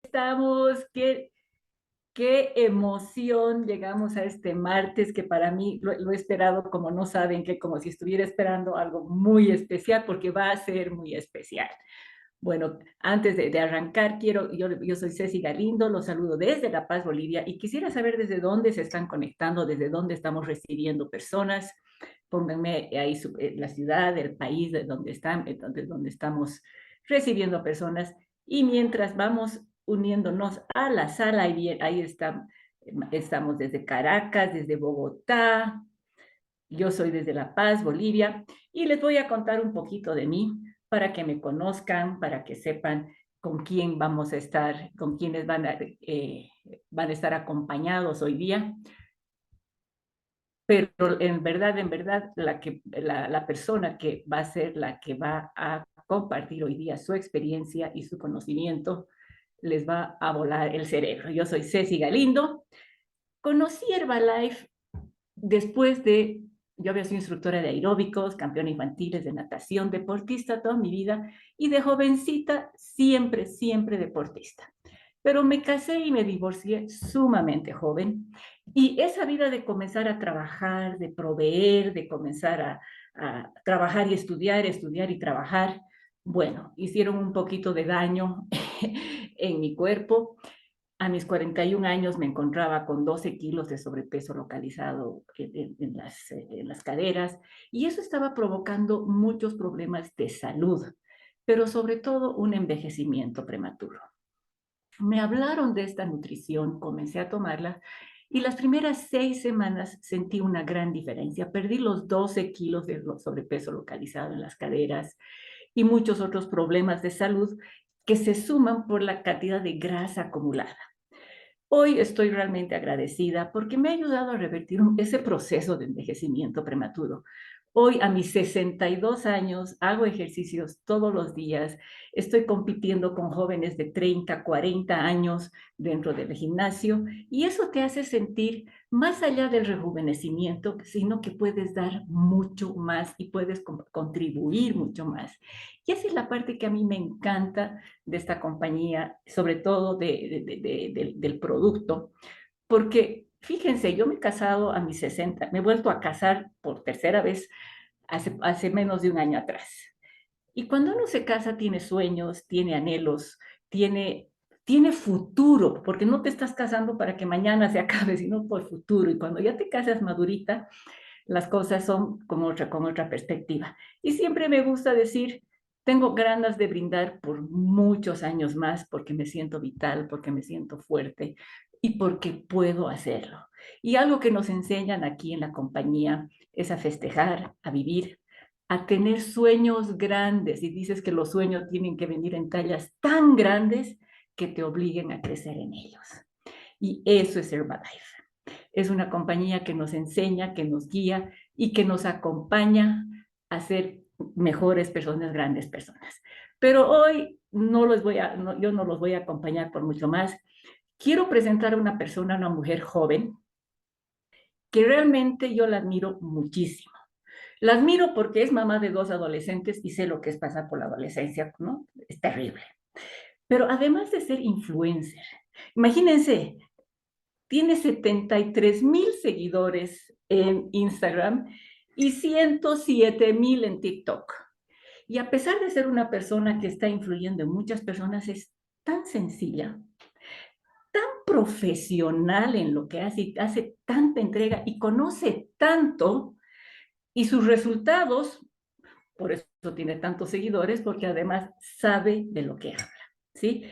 Estamos, qué emoción llegamos a este martes que para mí lo he esperado como no saben, que como si estuviera esperando algo muy especial porque va a ser muy especial. Bueno, antes de arrancar, yo soy Ceci Galindo, los saludo desde La Paz, Bolivia, y quisiera saber desde dónde se están conectando, desde dónde estamos recibiendo personas. Pónganme ahí la ciudad, el país de donde están, donde estamos recibiendo personas. Y mientras vamos uniéndonos a la sala, ahí estamos desde Caracas, desde Bogotá, yo soy desde La Paz, Bolivia, y les voy a contar un poquito de mí para que me conozcan, para que sepan con quién vamos a estar, con quiénes van a estar acompañados hoy día. Pero en verdad, la persona que va a ser la que va a compartir hoy día su experiencia y su conocimiento, les va a volar el cerebro. Yo soy Ceci Galindo. Conocí Herbalife después de, yo había sido instructora de aeróbicos, campeona infantiles de natación, deportista toda mi vida, y de jovencita siempre, siempre deportista. Pero me casé y me divorcié sumamente joven, y esa vida de comenzar a trabajar, de proveer, de comenzar a trabajar y estudiar y trabajar, bueno, hicieron un poquito de daño en mi cuerpo. A mis 41 años me encontraba con 12 kilos de sobrepeso localizado en las caderas, y eso estaba provocando muchos problemas de salud, pero sobre todo un envejecimiento prematuro. Me hablaron de esta nutrición, comencé a tomarla, y las primeras 6 semanas sentí una gran diferencia. Perdí los 12 kilos de sobrepeso localizado en las caderas y muchos otros problemas de salud que se suman por la cantidad de grasa acumulada. Hoy estoy realmente agradecida porque me ha ayudado a revertir ese proceso de envejecimiento prematuro. Hoy, a mis 62 años, hago ejercicios todos los días. Estoy compitiendo con jóvenes de 30, 40 años dentro del gimnasio, y eso te hace sentir más allá del rejuvenecimiento, sino que puedes dar mucho más y puedes contribuir mucho más. Y esa es la parte que a mí me encanta de esta compañía, sobre todo del producto, porque fíjense, yo me he casado a mis 60, me he vuelto a casar por tercera vez hace menos de un año atrás. Y cuando uno se casa tiene sueños, tiene anhelos, tiene futuro, porque no te estás casando para que mañana se acabe, sino por futuro. Y cuando ya te casas madurita, las cosas son con otra perspectiva. Y siempre me gusta decir, tengo ganas de brindar por muchos años más porque me siento vital, porque me siento fuerte y porque puedo hacerlo. Y algo que nos enseñan aquí en la compañía es a festejar, a vivir, a tener sueños grandes. Y dices que los sueños tienen que venir en tallas tan grandes que te obliguen a crecer en ellos. Y eso es Herbalife. Es una compañía que nos enseña, que nos guía y que nos acompaña a ser mejores personas, grandes personas. Pero hoy yo no los voy a acompañar por mucho más. Quiero presentar a una persona, una mujer joven, que realmente yo la admiro muchísimo. La admiro porque es mamá de 2 adolescentes y sé lo que es pasar por la adolescencia, ¿no? Es terrible. Pero además de ser influencer, imagínense, tiene 73,000 seguidores en Instagram y 107,000 en TikTok. Y a pesar de ser una persona que está influyendo en muchas personas, es tan sencilla, tan profesional en lo que hace, hace tanta entrega y conoce tanto, y sus resultados, por eso tiene tantos seguidores, porque además sabe de lo que habla, ¿sí?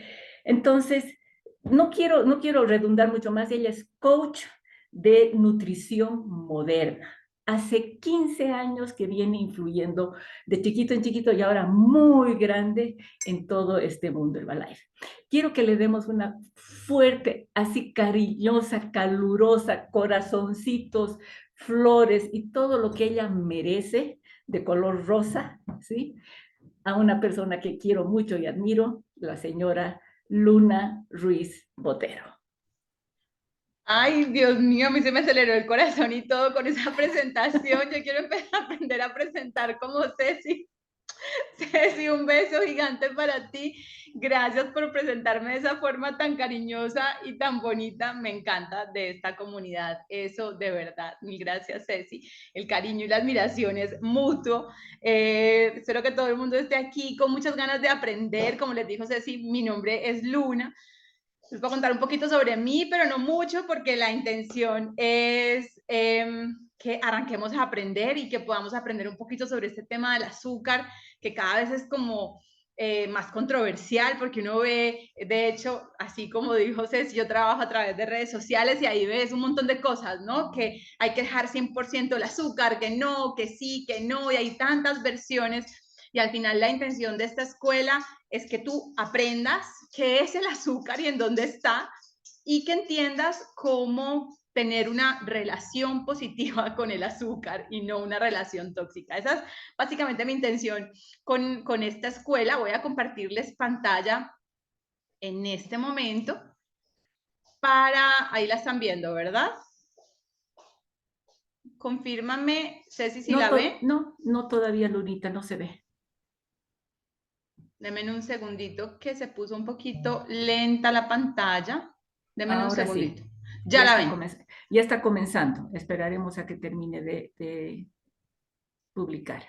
Entonces, no quiero redundar mucho más. Ella es coach de nutrición moderna. Hace 15 años que viene influyendo de chiquito en chiquito y ahora muy grande en todo este mundo Herbalife. Quiero que le demos una fuerte, así cariñosa, calurosa, corazoncitos, flores y todo lo que ella merece de color rosa, ¿sí? A una persona que quiero mucho y admiro, la señora Luna Ruiz Botero. Ay, Dios mío, a mí se me aceleró el corazón y todo con esa presentación. Yo quiero empezar a aprender a presentar como Ceci. Ceci, un beso gigante para ti. Gracias por presentarme de esa forma tan cariñosa y tan bonita. Me encanta de esta comunidad. Eso de verdad. Mil gracias, Ceci. El cariño y la admiración es mutuo. Espero que todo el mundo esté aquí con muchas ganas de aprender. Como les dijo Ceci, mi nombre es Luna. Les voy a contar un poquito sobre mí, pero no mucho, porque la intención es que arranquemos a aprender y que podamos aprender un poquito sobre este tema del azúcar, que cada vez es como más controversial, porque uno ve, de hecho, así como dijo Ceci, yo trabajo a través de redes sociales y ahí ves un montón de cosas, ¿no? Que hay que dejar 100% el azúcar, que no, que sí, que no, y hay tantas versiones. Y al final la intención de esta escuela es que tú aprendas qué es el azúcar y en dónde está, y que entiendas cómo tener una relación positiva con el azúcar y no una relación tóxica. Esa es básicamente mi intención con esta escuela. Voy a compartirles pantalla en este momento para, ahí la están viendo, ¿verdad? Confírmame, Ceci, si No, la ven. no todavía, Lunita, no se ve. Denme un segundito que se puso un poquito lenta la pantalla. Denme un Ahora segundito. sí, Ya la ven. ya está comenzando. Esperaremos a que termine de publicar.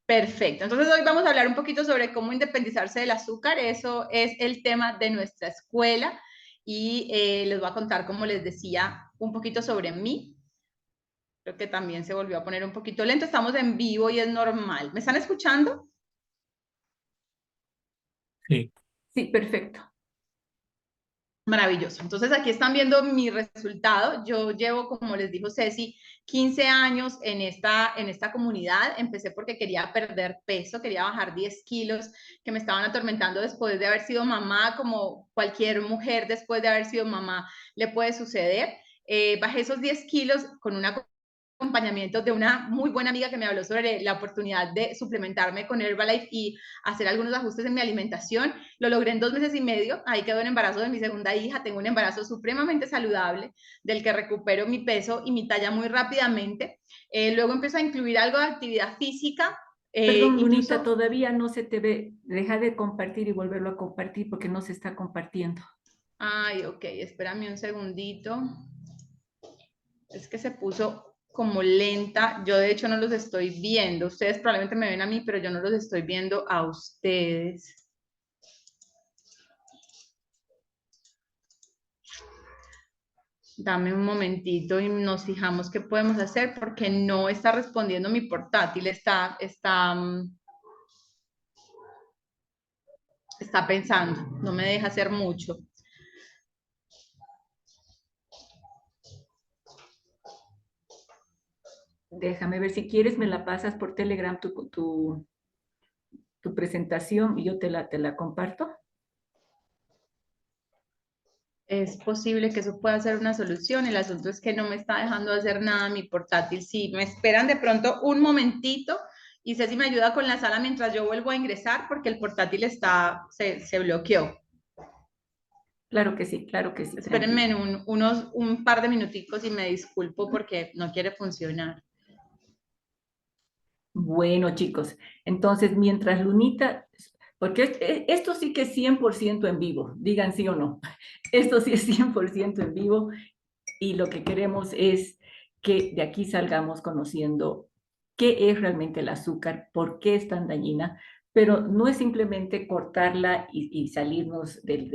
Perfecto. Entonces hoy vamos a hablar un poquito sobre cómo independizarse del azúcar. Eso es el tema de nuestra escuela y les voy a contar, como les decía, un poquito sobre mí. Creo que también se volvió a poner un poquito lento. Estamos en vivo y es normal. ¿Me están escuchando? Sí. Sí, perfecto. Maravilloso. Entonces aquí están viendo mi resultado. Yo llevo, como les dijo Ceci, 15 años en esta comunidad. Empecé porque quería perder peso, quería bajar 10 kilos que me estaban atormentando después de haber sido mamá, como cualquier mujer después de haber sido mamá le puede suceder. Bajé esos 10 kilos con una acompañamiento de una muy buena amiga que me habló sobre la oportunidad de suplementarme con Herbalife y hacer algunos ajustes en mi alimentación. Lo logré en 2 meses y medio. Ahí quedó el embarazo de mi segunda hija. Tengo un embarazo supremamente saludable, del que recupero mi peso y mi talla muy rápidamente. Luego empiezo a incluir algo de actividad física. Perdón, Incluso... Lunita, todavía no se te ve. Deja de compartir y volverlo a compartir porque no se está compartiendo. Ay, ok, espérame un segundito. Es que se puso como lenta. Yo de hecho no los estoy viendo. Ustedes probablemente me ven a mí, pero yo no los estoy viendo a ustedes. Dame un momentito y nos fijamos qué podemos hacer porque no está respondiendo mi portátil. Está pensando. No me deja hacer mucho. Déjame ver si quieres, me la pasas por Telegram tu presentación y yo te la comparto. Es posible que eso pueda ser una solución. El asunto es que no me está dejando hacer nada mi portátil. Si me esperan de pronto un momentito y Ceci me ayuda con la sala mientras yo vuelvo a ingresar porque el portátil se bloqueó. Claro que sí, Espérenme tranquila. en un par de minuticos y me disculpo porque no quiere funcionar. Bueno, chicos, entonces mientras Lunita, porque esto sí que es 100% en vivo, digan sí o no. Esto sí es 100% en vivo y lo que queremos es que de aquí salgamos conociendo qué es realmente el azúcar, por qué es tan dañina, pero no es simplemente cortarla y salirnos del...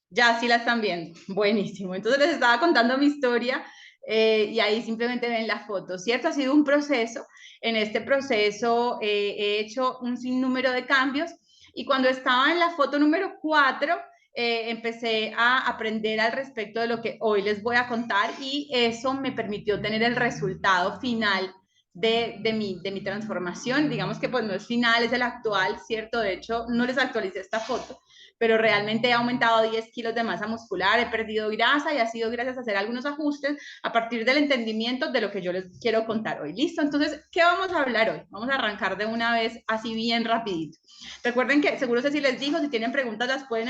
Ya sí la están viendo. Buenísimo. Entonces les estaba contando mi historia y ahí simplemente ven la foto, ¿cierto? Ha sido un proceso. En este proceso he hecho un sinnúmero de cambios y cuando estaba en la foto número 4, empecé a aprender al respecto de lo que hoy les voy a contar y eso me permitió tener el resultado final de mi transformación. Digamos que pues no es final, es el actual, ¿cierto? De hecho, no les actualicé esta foto, pero realmente he aumentado 10 kilos de masa muscular, he perdido grasa y ha sido gracias a hacer algunos ajustes a partir del entendimiento de lo que yo les quiero contar hoy. ¿Listo? Entonces, ¿qué vamos a hablar hoy? Vamos a arrancar de una vez así bien rapidito. Recuerden que seguro Ceci les dijo, si tienen preguntas las pueden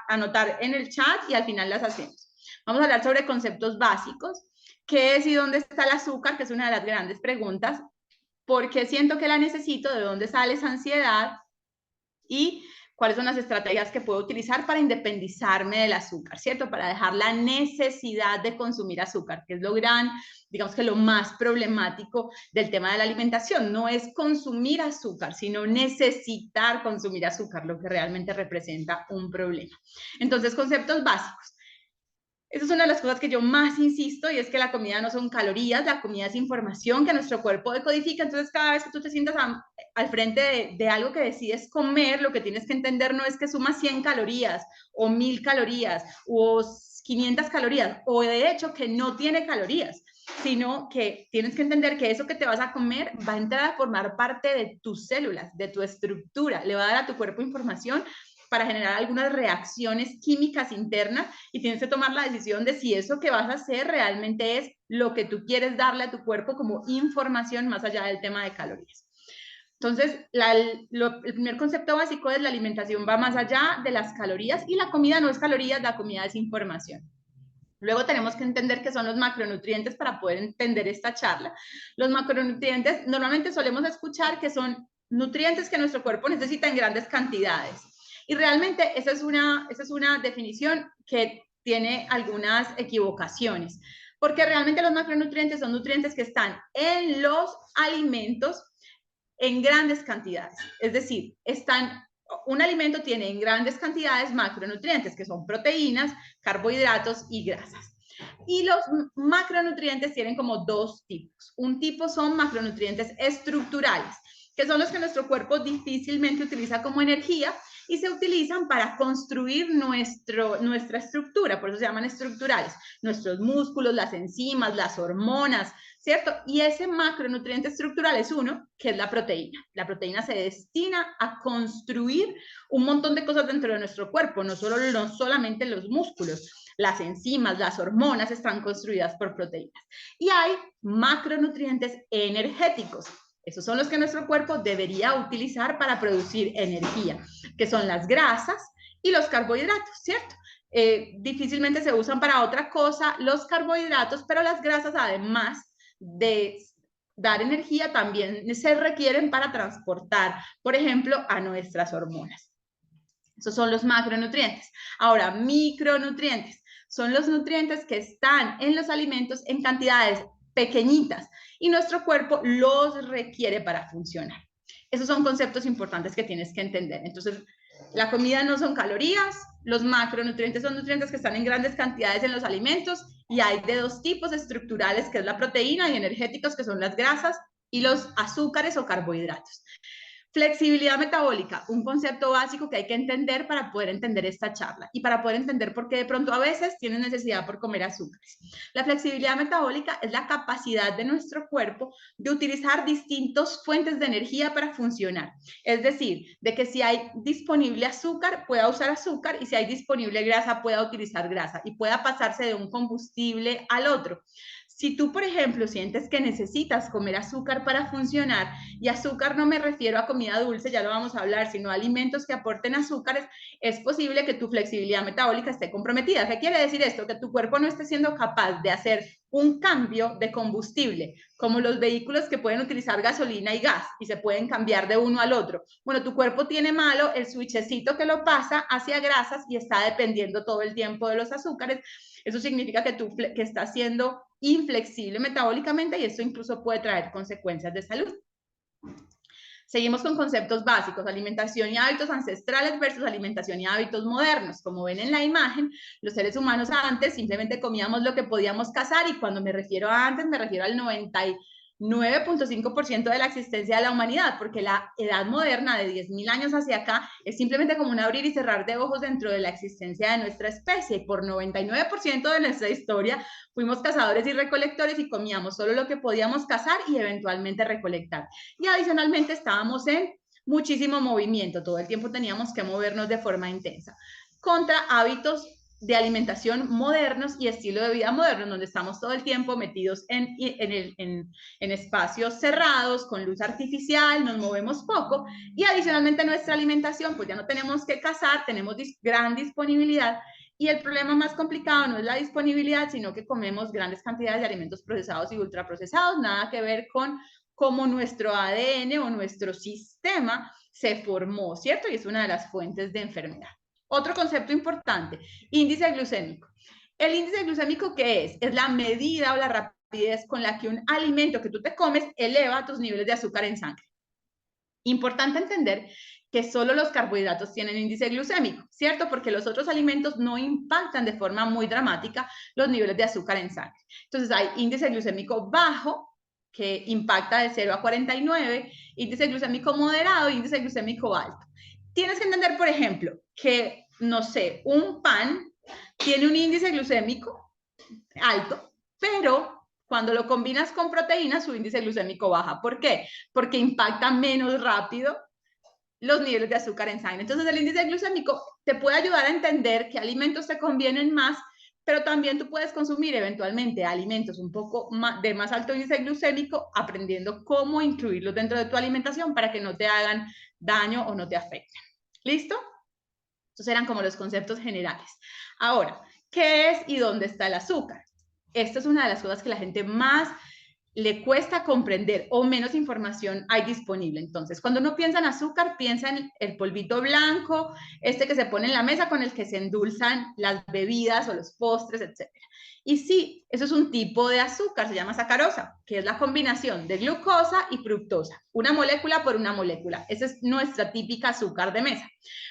anotar en el chat y al final las hacemos. Vamos a hablar sobre conceptos básicos. ¿Qué es y dónde está el azúcar? Que es una de las grandes preguntas. por qué siento que la necesito, de dónde sale esa ansiedad y cuáles son las estrategias que puedo utilizar para independizarme del azúcar, ¿cierto? Para dejar la necesidad de consumir azúcar, que es lo digamos que lo más problemático del tema de la alimentación. No es consumir azúcar, sino necesitar consumir azúcar, lo que realmente representa un problema. Entonces, conceptos básicos. Esa es una de las cosas que yo más insisto, y es que la comida no son calorías, la comida es información que nuestro cuerpo decodifica. Entonces, cada vez que tú te sientas al frente de algo que decides comer, lo que tienes que entender no es que sumas 100 calorías o 1000 calorías o 500 calorías, o de hecho que no tiene calorías, sino que tienes que entender que eso que te vas a comer va a entrar a formar parte de tus células, de tu estructura, le va a dar a tu cuerpo información para generar algunas reacciones químicas internas, y tienes que tomar la decisión de si eso que vas a hacer realmente es lo que tú quieres darle a tu cuerpo como información más allá del tema de calorías. Entonces, el primer concepto básico es la alimentación va más allá de las calorías, y la comida no es calorías, la comida es información. Luego tenemos que entender qué son los macronutrientes para poder entender esta charla. Los macronutrientes normalmente solemos escuchar que son nutrientes que nuestro cuerpo necesita en grandes cantidades. Y realmente esa es una definición que tiene algunas equivocaciones, porque realmente los macronutrientes son nutrientes que están en los alimentos en grandes cantidades. Es decir, un alimento tiene en grandes cantidades macronutrientes, que son proteínas, carbohidratos y grasas. Y los macronutrientes tienen como dos tipos. Un tipo son macronutrientes estructurales, que son los que nuestro cuerpo difícilmente utiliza como energía y se utilizan para construir nuestra estructura, por eso se llaman estructurales, nuestros músculos, las enzimas, las hormonas, ¿cierto? Y ese macronutriente estructural es uno, que es la proteína. La proteína se destina a construir un montón de cosas dentro de nuestro cuerpo, no solamente los músculos. Las enzimas, las hormonas están construidas por proteínas. Y hay macronutrientes energéticos. Esos son los que nuestro cuerpo debería utilizar para producir energía, que son las grasas y los carbohidratos, ¿cierto? Difícilmente se usan para otra cosa los carbohidratos, pero las grasas, además de dar energía, también se requieren para transportar, por ejemplo, a nuestras hormonas. Esos son los macronutrientes. Ahora, micronutrientes son los nutrientes que están en los alimentos en cantidades pequeñitas y nuestro cuerpo los requiere para funcionar. Esos son conceptos importantes que tienes que entender. Entonces, la comida no son calorías, los macronutrientes son nutrientes que están en grandes cantidades en los alimentos, y hay de dos tipos estructurales, que es la proteína, y energéticos, que son las grasas, y los azúcares o carbohidratos. Flexibilidad metabólica, un concepto básico que hay que entender para poder entender esta charla y para poder entender por qué de pronto a veces tienes necesidad por comer azúcares. La flexibilidad metabólica es la capacidad de nuestro cuerpo de utilizar distintas fuentes de energía para funcionar. Es decir, de que si hay disponible azúcar, pueda usar azúcar, y si hay disponible grasa, pueda utilizar grasa y pueda pasarse de un combustible al otro. Si tú, por ejemplo, sientes que necesitas comer azúcar para funcionar, y azúcar no me refiero a comida dulce, ya lo vamos a hablar, sino a alimentos que aporten azúcares, es posible que tu flexibilidad metabólica esté comprometida. ¿Qué quiere decir esto? Que tu cuerpo no esté siendo capaz de hacer un cambio de combustible, como los vehículos que pueden utilizar gasolina y gas y se pueden cambiar de uno al otro. Bueno, tu cuerpo tiene malo el switchecito que lo pasa hacia grasas y está dependiendo todo el tiempo de los azúcares. Eso significa que estás siendo inflexible metabólicamente, y esto incluso puede traer consecuencias de salud. Seguimos con conceptos básicos: alimentación y hábitos ancestrales versus alimentación y hábitos modernos. Como ven en la imagen, los seres humanos antes simplemente comíamos lo que podíamos cazar, y cuando me refiero a antes, me refiero al 99.5% de la existencia de la humanidad, porque la edad moderna de 10.000 años hacia acá es simplemente como un abrir y cerrar de ojos dentro de la existencia de nuestra especie. Y por 99% de nuestra historia fuimos cazadores y recolectores, y comíamos solo lo que podíamos cazar y eventualmente recolectar. Y adicionalmente estábamos en muchísimo movimiento, todo el tiempo teníamos que movernos de forma intensa, contra hábitos de alimentación modernos y estilo de vida moderno, donde estamos todo el tiempo metidos en espacios cerrados, con luz artificial, nos movemos poco, y adicionalmente nuestra alimentación, pues ya no tenemos que cazar, tenemos gran disponibilidad, y el problema más complicado no es la disponibilidad, sino que comemos grandes cantidades de alimentos procesados y ultraprocesados, nada que ver con cómo nuestro ADN o nuestro sistema se formó, ¿cierto? Y es una de las fuentes de enfermedad. Otro concepto importante, índice glucémico. ¿El índice glucémico qué es? Es la medida o la rapidez con la que un alimento que tú te comes eleva tus niveles de azúcar en sangre. Importante entender que solo los carbohidratos tienen índice glucémico, ¿cierto? Porque los otros alimentos no impactan de forma muy dramática los niveles de azúcar en sangre. Entonces hay índice glucémico bajo, que impacta de 0 a 49, índice glucémico moderado e índice glucémico alto. Tienes que entender, por ejemplo, que, no sé, un pan tiene un índice glucémico alto, pero cuando lo combinas con proteínas, su índice glucémico baja. ¿Por qué? Porque impacta menos rápido los niveles de azúcar en sangre. Entonces, el índice glucémico te puede ayudar a entender qué alimentos te convienen más, pero también tú puedes consumir eventualmente alimentos un poco de más alto índice glucémico, aprendiendo cómo incluirlos dentro de tu alimentación para que no te hagan daño o no te afecten. ¿Listo? Estos eran como los conceptos generales. Ahora, ¿qué es y dónde está el azúcar? Esta es una de las cosas que la gente más le cuesta comprender o menos información hay disponible. Entonces, cuando uno piensa en azúcar, piensa en el polvito blanco, este que se pone en la mesa con el que se endulzan las bebidas o los postres, etc. Y sí, eso es un tipo de azúcar, se llama sacarosa, que es la combinación de glucosa y fructosa, una molécula por una molécula. Esa es nuestra típica azúcar de mesa.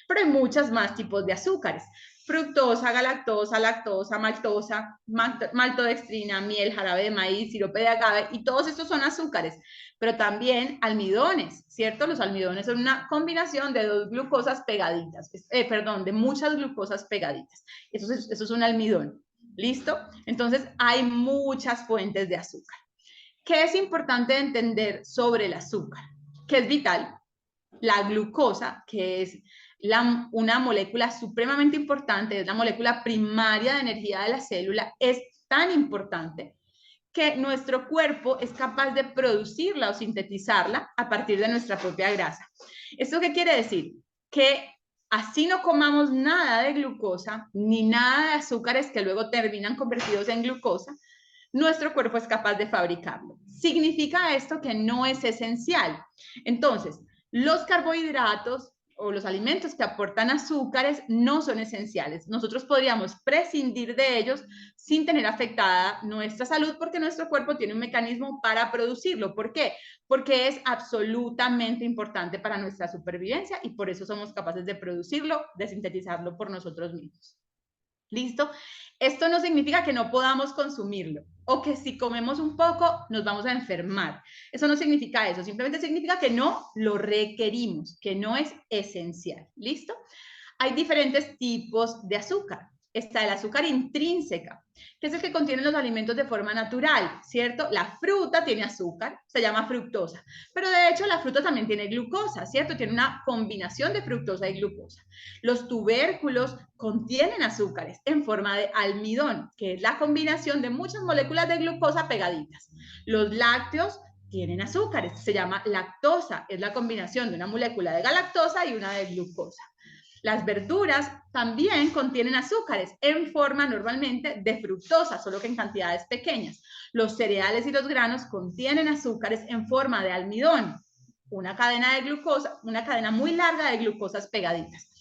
Pero hay muchos más tipos de azúcares. Fructosa, galactosa, lactosa, maltosa, maltodextrina, miel, jarabe de maíz, sirope de agave, y todos estos son azúcares, pero también almidones, ¿cierto? Los almidones son una combinación de dos glucosas pegaditas, de muchas glucosas pegaditas. Eso es un almidón, ¿listo? Entonces hay muchas fuentes de azúcar. ¿Qué es importante entender sobre el azúcar? Que es vital. La glucosa, que es una molécula supremamente importante, es la molécula primaria de energía de la célula, es tan importante que nuestro cuerpo es capaz de producirla o sintetizarla a partir de nuestra propia grasa. ¿Esto qué quiere decir? Que así no comamos nada de glucosa ni nada de azúcares que luego terminan convertidos en glucosa, nuestro cuerpo es capaz de fabricarlo. ¿Significa esto que no es esencial? Entonces, los carbohidratos o los alimentos que aportan azúcares no son esenciales. Nosotros podríamos prescindir de ellos sin tener afectada nuestra salud porque nuestro cuerpo tiene un mecanismo para producirlo. ¿Por qué? Porque es absolutamente importante para nuestra supervivencia y por eso somos capaces de producirlo, de sintetizarlo por nosotros mismos. ¿Listo? Esto no significa que no podamos consumirlo o que si comemos un poco nos vamos a enfermar. Eso no significa eso, simplemente significa que no lo requerimos, que no es esencial. ¿Listo? Hay diferentes tipos de azúcar. Está el azúcar intrínseca, que es el que contienen los alimentos de forma natural, ¿cierto? La fruta tiene azúcar, se llama fructosa, pero de hecho la fruta también tiene glucosa, ¿cierto? Tiene una combinación de fructosa y glucosa. Los tubérculos contienen azúcares en forma de almidón, que es la combinación de muchas moléculas de glucosa pegaditas. Los lácteos tienen azúcares, se llama lactosa, es la combinación de una molécula de galactosa y una de glucosa. Las verduras también contienen azúcares en forma normalmente de fructosa, solo que en cantidades pequeñas. Los cereales y los granos contienen azúcares en forma de almidón, una cadena de glucosa, una cadena muy larga de glucosas pegaditas.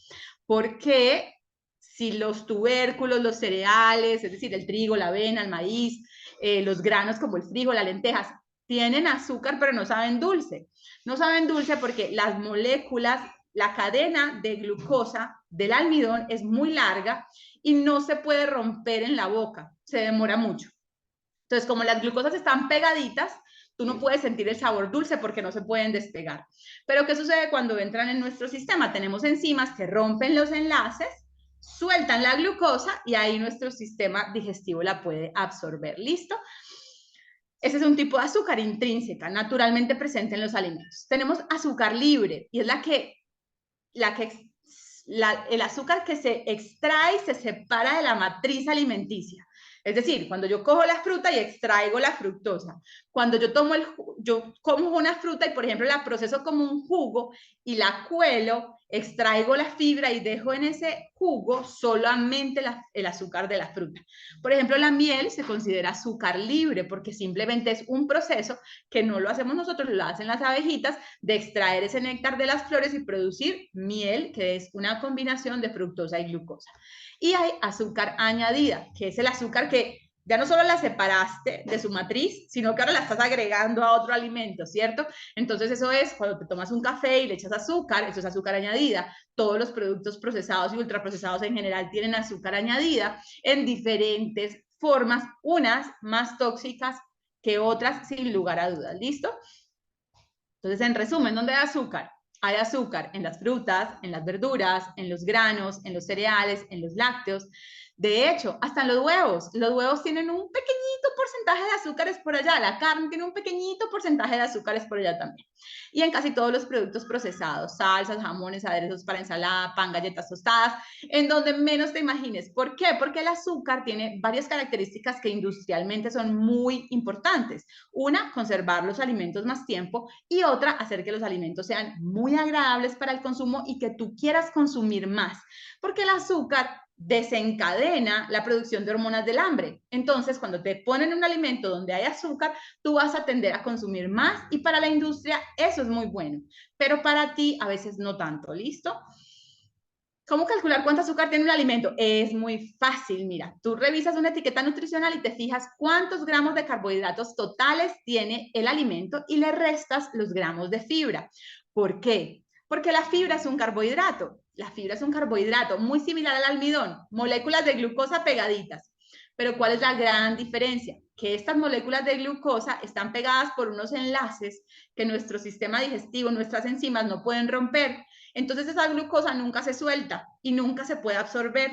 Porque si los tubérculos, los cereales, es decir, el trigo, la avena, el maíz, los granos como el frijol, las lentejas, tienen azúcar pero no saben dulce. No saben dulce porque las moléculas, la cadena de glucosa del almidón es muy larga y no se puede romper en la boca, se demora mucho. Entonces, como las glucosas están pegaditas, tú no puedes sentir el sabor dulce porque no se pueden despegar. Pero ¿qué sucede cuando entran en nuestro sistema? Tenemos enzimas que rompen los enlaces, sueltan la glucosa y ahí nuestro sistema digestivo la puede absorber. ¿Listo? Ese es un tipo de azúcar intrínseca, naturalmente presente en los alimentos. Tenemos azúcar libre y es el azúcar que se extrae y se separa de la matriz alimenticia. Es decir, cuando yo cojo la fruta y extraigo la fructosa, cuando yo como una fruta y, por ejemplo, la proceso como un jugo y la cuelo, extraigo la fibra y dejo en ese jugo solamente el azúcar de la fruta. Por ejemplo, la miel se considera azúcar libre porque simplemente es un proceso que no lo hacemos nosotros, lo hacen las abejitas, de extraer ese néctar de las flores y producir miel, que es una combinación de fructosa y glucosa. Y hay azúcar añadida, que es el azúcar que ya no solo la separaste de su matriz, sino que ahora la estás agregando a otro alimento, ¿cierto? Entonces eso es cuando te tomas un café y le echas azúcar, eso es azúcar añadida. Todos los productos procesados y ultraprocesados en general tienen azúcar añadida en diferentes formas, unas más tóxicas que otras, sin lugar a dudas. ¿Listo? Entonces, en resumen, ¿dónde hay azúcar? Hay azúcar en las frutas, en las verduras, en los granos, en los cereales, en los lácteos. De hecho, hasta en los huevos. Los huevos tienen un pequeñito porcentaje de azúcares por allá. La carne tiene un pequeñito porcentaje de azúcares por allá también. Y en casi todos los productos procesados, salsas, jamones, aderezos para ensalada, pan, galletas tostadas, en donde menos te imagines. ¿Por qué? Porque el azúcar tiene varias características que industrialmente son muy importantes. Una, conservar los alimentos más tiempo, y otra, hacer que los alimentos sean muy agradables para el consumo y que tú quieras consumir más. Porque el azúcar desencadena la producción de hormonas del hambre. Entonces, cuando te ponen un alimento donde hay azúcar, tú vas a tender a consumir más y para la industria eso es muy bueno, pero para ti a veces no tanto. ¿Listo? ¿Cómo calcular cuánto azúcar tiene un alimento? Es muy fácil, mira, tú revisas una etiqueta nutricional y te fijas cuántos gramos de carbohidratos totales tiene el alimento y le restas los gramos de fibra. ¿Por qué? Porque la fibra es un carbohidrato. La fibra es un carbohidrato muy similar al almidón, moléculas de glucosa pegaditas. Pero ¿cuál es la gran diferencia? Que estas moléculas de glucosa están pegadas por unos enlaces que nuestro sistema digestivo, nuestras enzimas no pueden romper. Entonces esa glucosa nunca se suelta y nunca se puede absorber.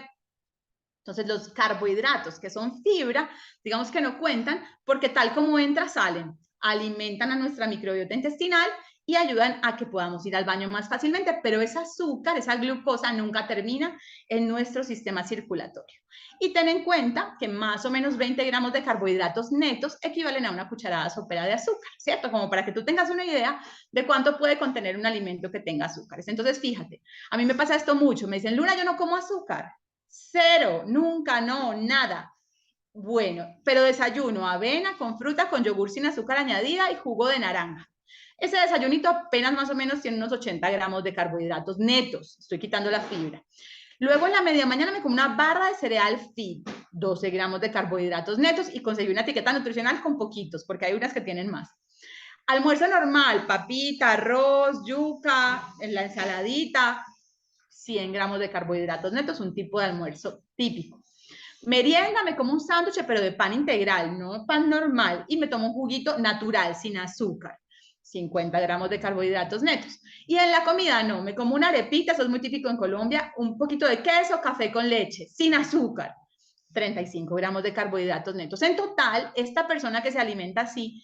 Entonces los carbohidratos, que son fibra, digamos que no cuentan porque tal como entra, salen, alimentan a nuestra microbiota intestinal y ayudan a que podamos ir al baño más fácilmente, pero ese azúcar, esa glucosa nunca termina en nuestro sistema circulatorio. Y ten en cuenta que más o menos 20 gramos de carbohidratos netos equivalen a una cucharada sopera de azúcar, ¿cierto? Como para que tú tengas una idea de cuánto puede contener un alimento que tenga azúcares. Entonces, fíjate, a mí me pasa esto mucho, me dicen, Luna, yo no como azúcar. Cero, nunca, no, nada. Bueno, pero desayuno avena con fruta, con yogur sin azúcar añadida y jugo de naranja. Ese desayunito apenas más o menos tiene unos 80 gramos de carbohidratos netos. Estoy quitando la fibra. Luego en la media mañana me como una barra de cereal fit, 12 gramos de carbohidratos netos y conseguí una etiqueta nutricional con poquitos, porque hay unas que tienen más. Almuerzo normal, papita, arroz, yuca, en la ensaladita, 100 gramos de carbohidratos netos, un tipo de almuerzo típico. Merienda, me como un sándwich, pero de pan integral, no pan normal, y me tomo un juguito natural, sin azúcar. 50 gramos de carbohidratos netos. Y en la comida no, me como una arepita, eso es muy típico en Colombia, un poquito de queso, café con leche, sin azúcar. 35 gramos de carbohidratos netos. En total, esta persona que se alimenta así,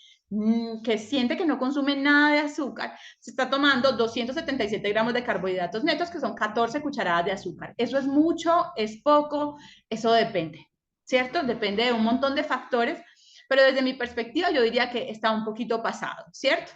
que siente que no consume nada de azúcar, se está tomando 277 gramos de carbohidratos netos, que son 14 cucharadas de azúcar. ¿Eso es mucho? ¿Es poco? Eso depende, ¿cierto? Depende de un montón de factores, pero desde mi perspectiva yo diría que está un poquito pasado, ¿cierto?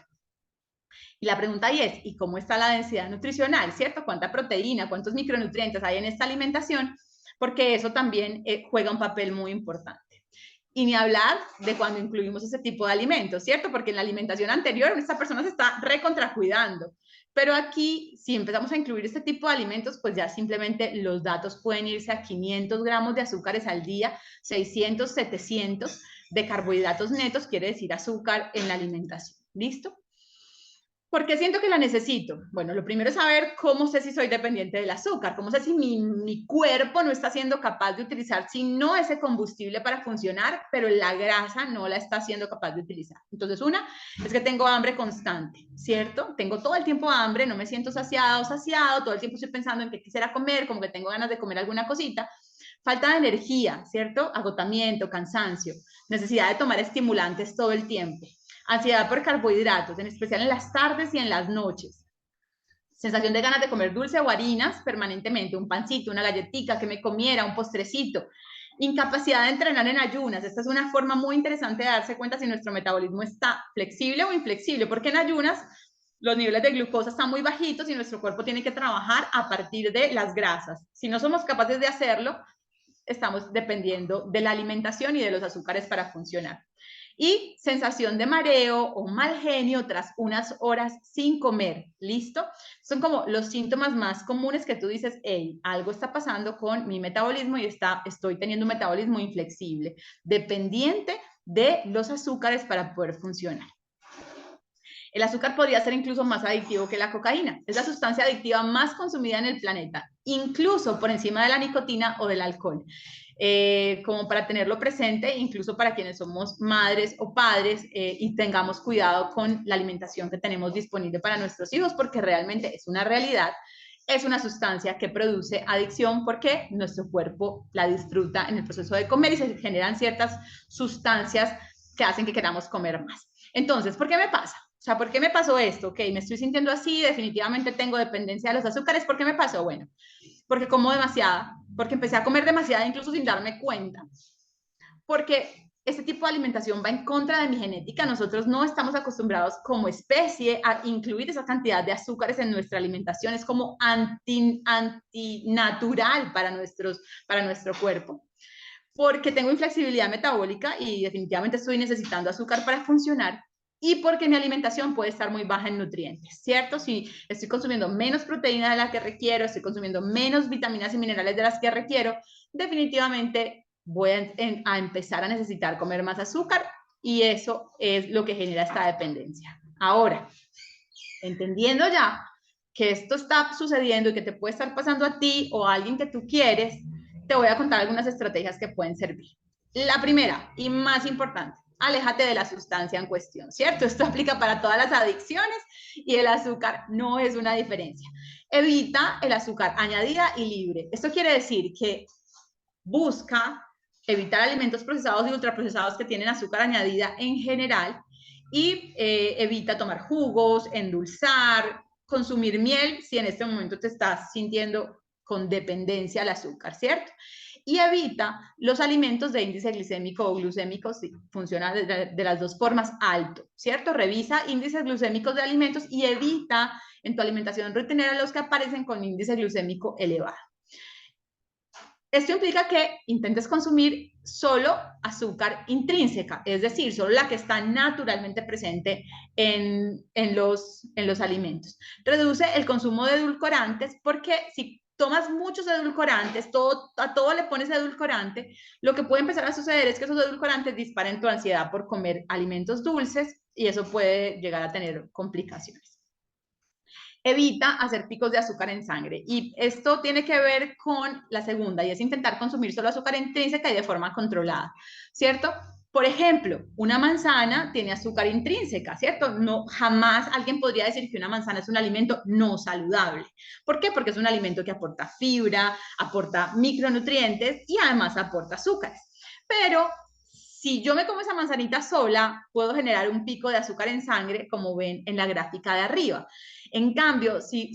Y la pregunta ahí es, ¿y cómo está la densidad nutricional, cierto? ¿Cuánta proteína, cuántos micronutrientes hay en esta alimentación? Porque eso también juega un papel muy importante. Y ni hablar de cuando incluimos ese tipo de alimentos, ¿cierto? Porque en la alimentación anterior esta persona se está recontracuidando. Pero aquí, si empezamos a incluir este tipo de alimentos, pues ya simplemente los datos pueden irse a 500 gramos de azúcares al día, 600, 700 de carbohidratos netos, quiere decir azúcar en la alimentación. ¿Listo? ¿Por qué siento que la necesito? Bueno, lo primero es saber cómo sé si soy dependiente del azúcar, cómo sé si mi cuerpo no está siendo capaz de utilizar, si no ese combustible para funcionar, pero la grasa no la está siendo capaz de utilizar. Entonces, una es que tengo hambre constante, ¿cierto? Tengo todo el tiempo hambre, no me siento saciada o saciado, todo el tiempo estoy pensando en qué quisiera comer, como que tengo ganas de comer alguna cosita. Falta de energía, ¿cierto? Agotamiento, cansancio, necesidad de tomar estimulantes todo el tiempo. Ansiedad por carbohidratos, en especial en las tardes y en las noches. Sensación de ganas de comer dulce o harinas permanentemente, un pancito, una galletita que me comiera, un postrecito. Incapacidad de entrenar en ayunas. Esta es una forma muy interesante de darse cuenta si nuestro metabolismo está flexible o inflexible, porque en ayunas los niveles de glucosa están muy bajitos y nuestro cuerpo tiene que trabajar a partir de las grasas. Si no somos capaces de hacerlo, estamos dependiendo de la alimentación y de los azúcares para funcionar. Y sensación de mareo o mal genio tras unas horas sin comer, ¿listo? Son como los síntomas más comunes que tú dices, hey, algo está pasando con mi metabolismo y estoy teniendo un metabolismo inflexible, dependiente de los azúcares para poder funcionar. El azúcar podría ser incluso más adictivo que la cocaína. Es la sustancia adictiva más consumida en el planeta, incluso por encima de la nicotina o del alcohol. Como para tenerlo presente, incluso para quienes somos madres o padres y tengamos cuidado con la alimentación que tenemos disponible para nuestros hijos, porque realmente es una realidad. Es una sustancia que produce adicción porque nuestro cuerpo la disfruta en el proceso de comer y se generan ciertas sustancias que hacen que queramos comer más. Entonces, ¿por qué me pasa? O sea, ¿por qué me pasó esto? Ok, me estoy sintiendo así, definitivamente tengo dependencia de los azúcares. ¿Por qué me pasó? Bueno, porque como demasiada, porque empecé a comer demasiada incluso sin darme cuenta. Porque este tipo de alimentación va en contra de mi genética. Nosotros no estamos acostumbrados como especie a incluir esa cantidad de azúcares en nuestra alimentación. Es como antinatural para nuestro cuerpo. Porque tengo inflexibilidad metabólica y definitivamente estoy necesitando azúcar para funcionar y porque mi alimentación puede estar muy baja en nutrientes, ¿cierto? Si estoy consumiendo menos proteína de la que requiero, estoy consumiendo menos vitaminas y minerales de las que requiero, definitivamente voy a empezar a necesitar comer más azúcar y eso es lo que genera esta dependencia. Ahora, entendiendo ya que esto está sucediendo y que te puede estar pasando a ti o a alguien que tú quieres, te voy a contar algunas estrategias que pueden servir. La primera y más importante, aléjate de la sustancia en cuestión, ¿cierto? Esto aplica para todas las adicciones y el azúcar no es una diferencia. Evita el azúcar añadida y libre. Esto quiere decir que busca evitar alimentos procesados y ultraprocesados que tienen azúcar añadida en general y evita tomar jugos, endulzar, consumir miel si en este momento te estás sintiendo con dependencia al azúcar, ¿cierto? Y evita los alimentos de índice glicémico o glucémico, si funciona de las dos formas, alto, ¿cierto? Revisa índices glucémicos de alimentos y evita en tu alimentación rutinera los que aparecen con índice glucémico elevado. Esto implica que intentes consumir solo azúcar intrínseca, es decir, solo la que está naturalmente presente en los alimentos. Reduce el consumo de edulcorantes porque si tomas muchos edulcorantes, a todo le pones edulcorante, lo que puede empezar a suceder es que esos edulcorantes disparen tu ansiedad por comer alimentos dulces y eso puede llegar a tener complicaciones. Evita hacer picos de azúcar en sangre. Y esto tiene que ver con la segunda, y es intentar consumir solo azúcar intrínseca y de forma controlada, ¿cierto? Por ejemplo, una manzana tiene azúcar intrínseca, ¿cierto? No, jamás alguien podría decir que una manzana es un alimento no saludable. ¿Por qué? Porque es un alimento que aporta fibra, aporta micronutrientes y además aporta azúcares. Pero si yo me como esa manzanita sola, puedo generar un pico de azúcar en sangre, como ven en la gráfica de arriba. En cambio, si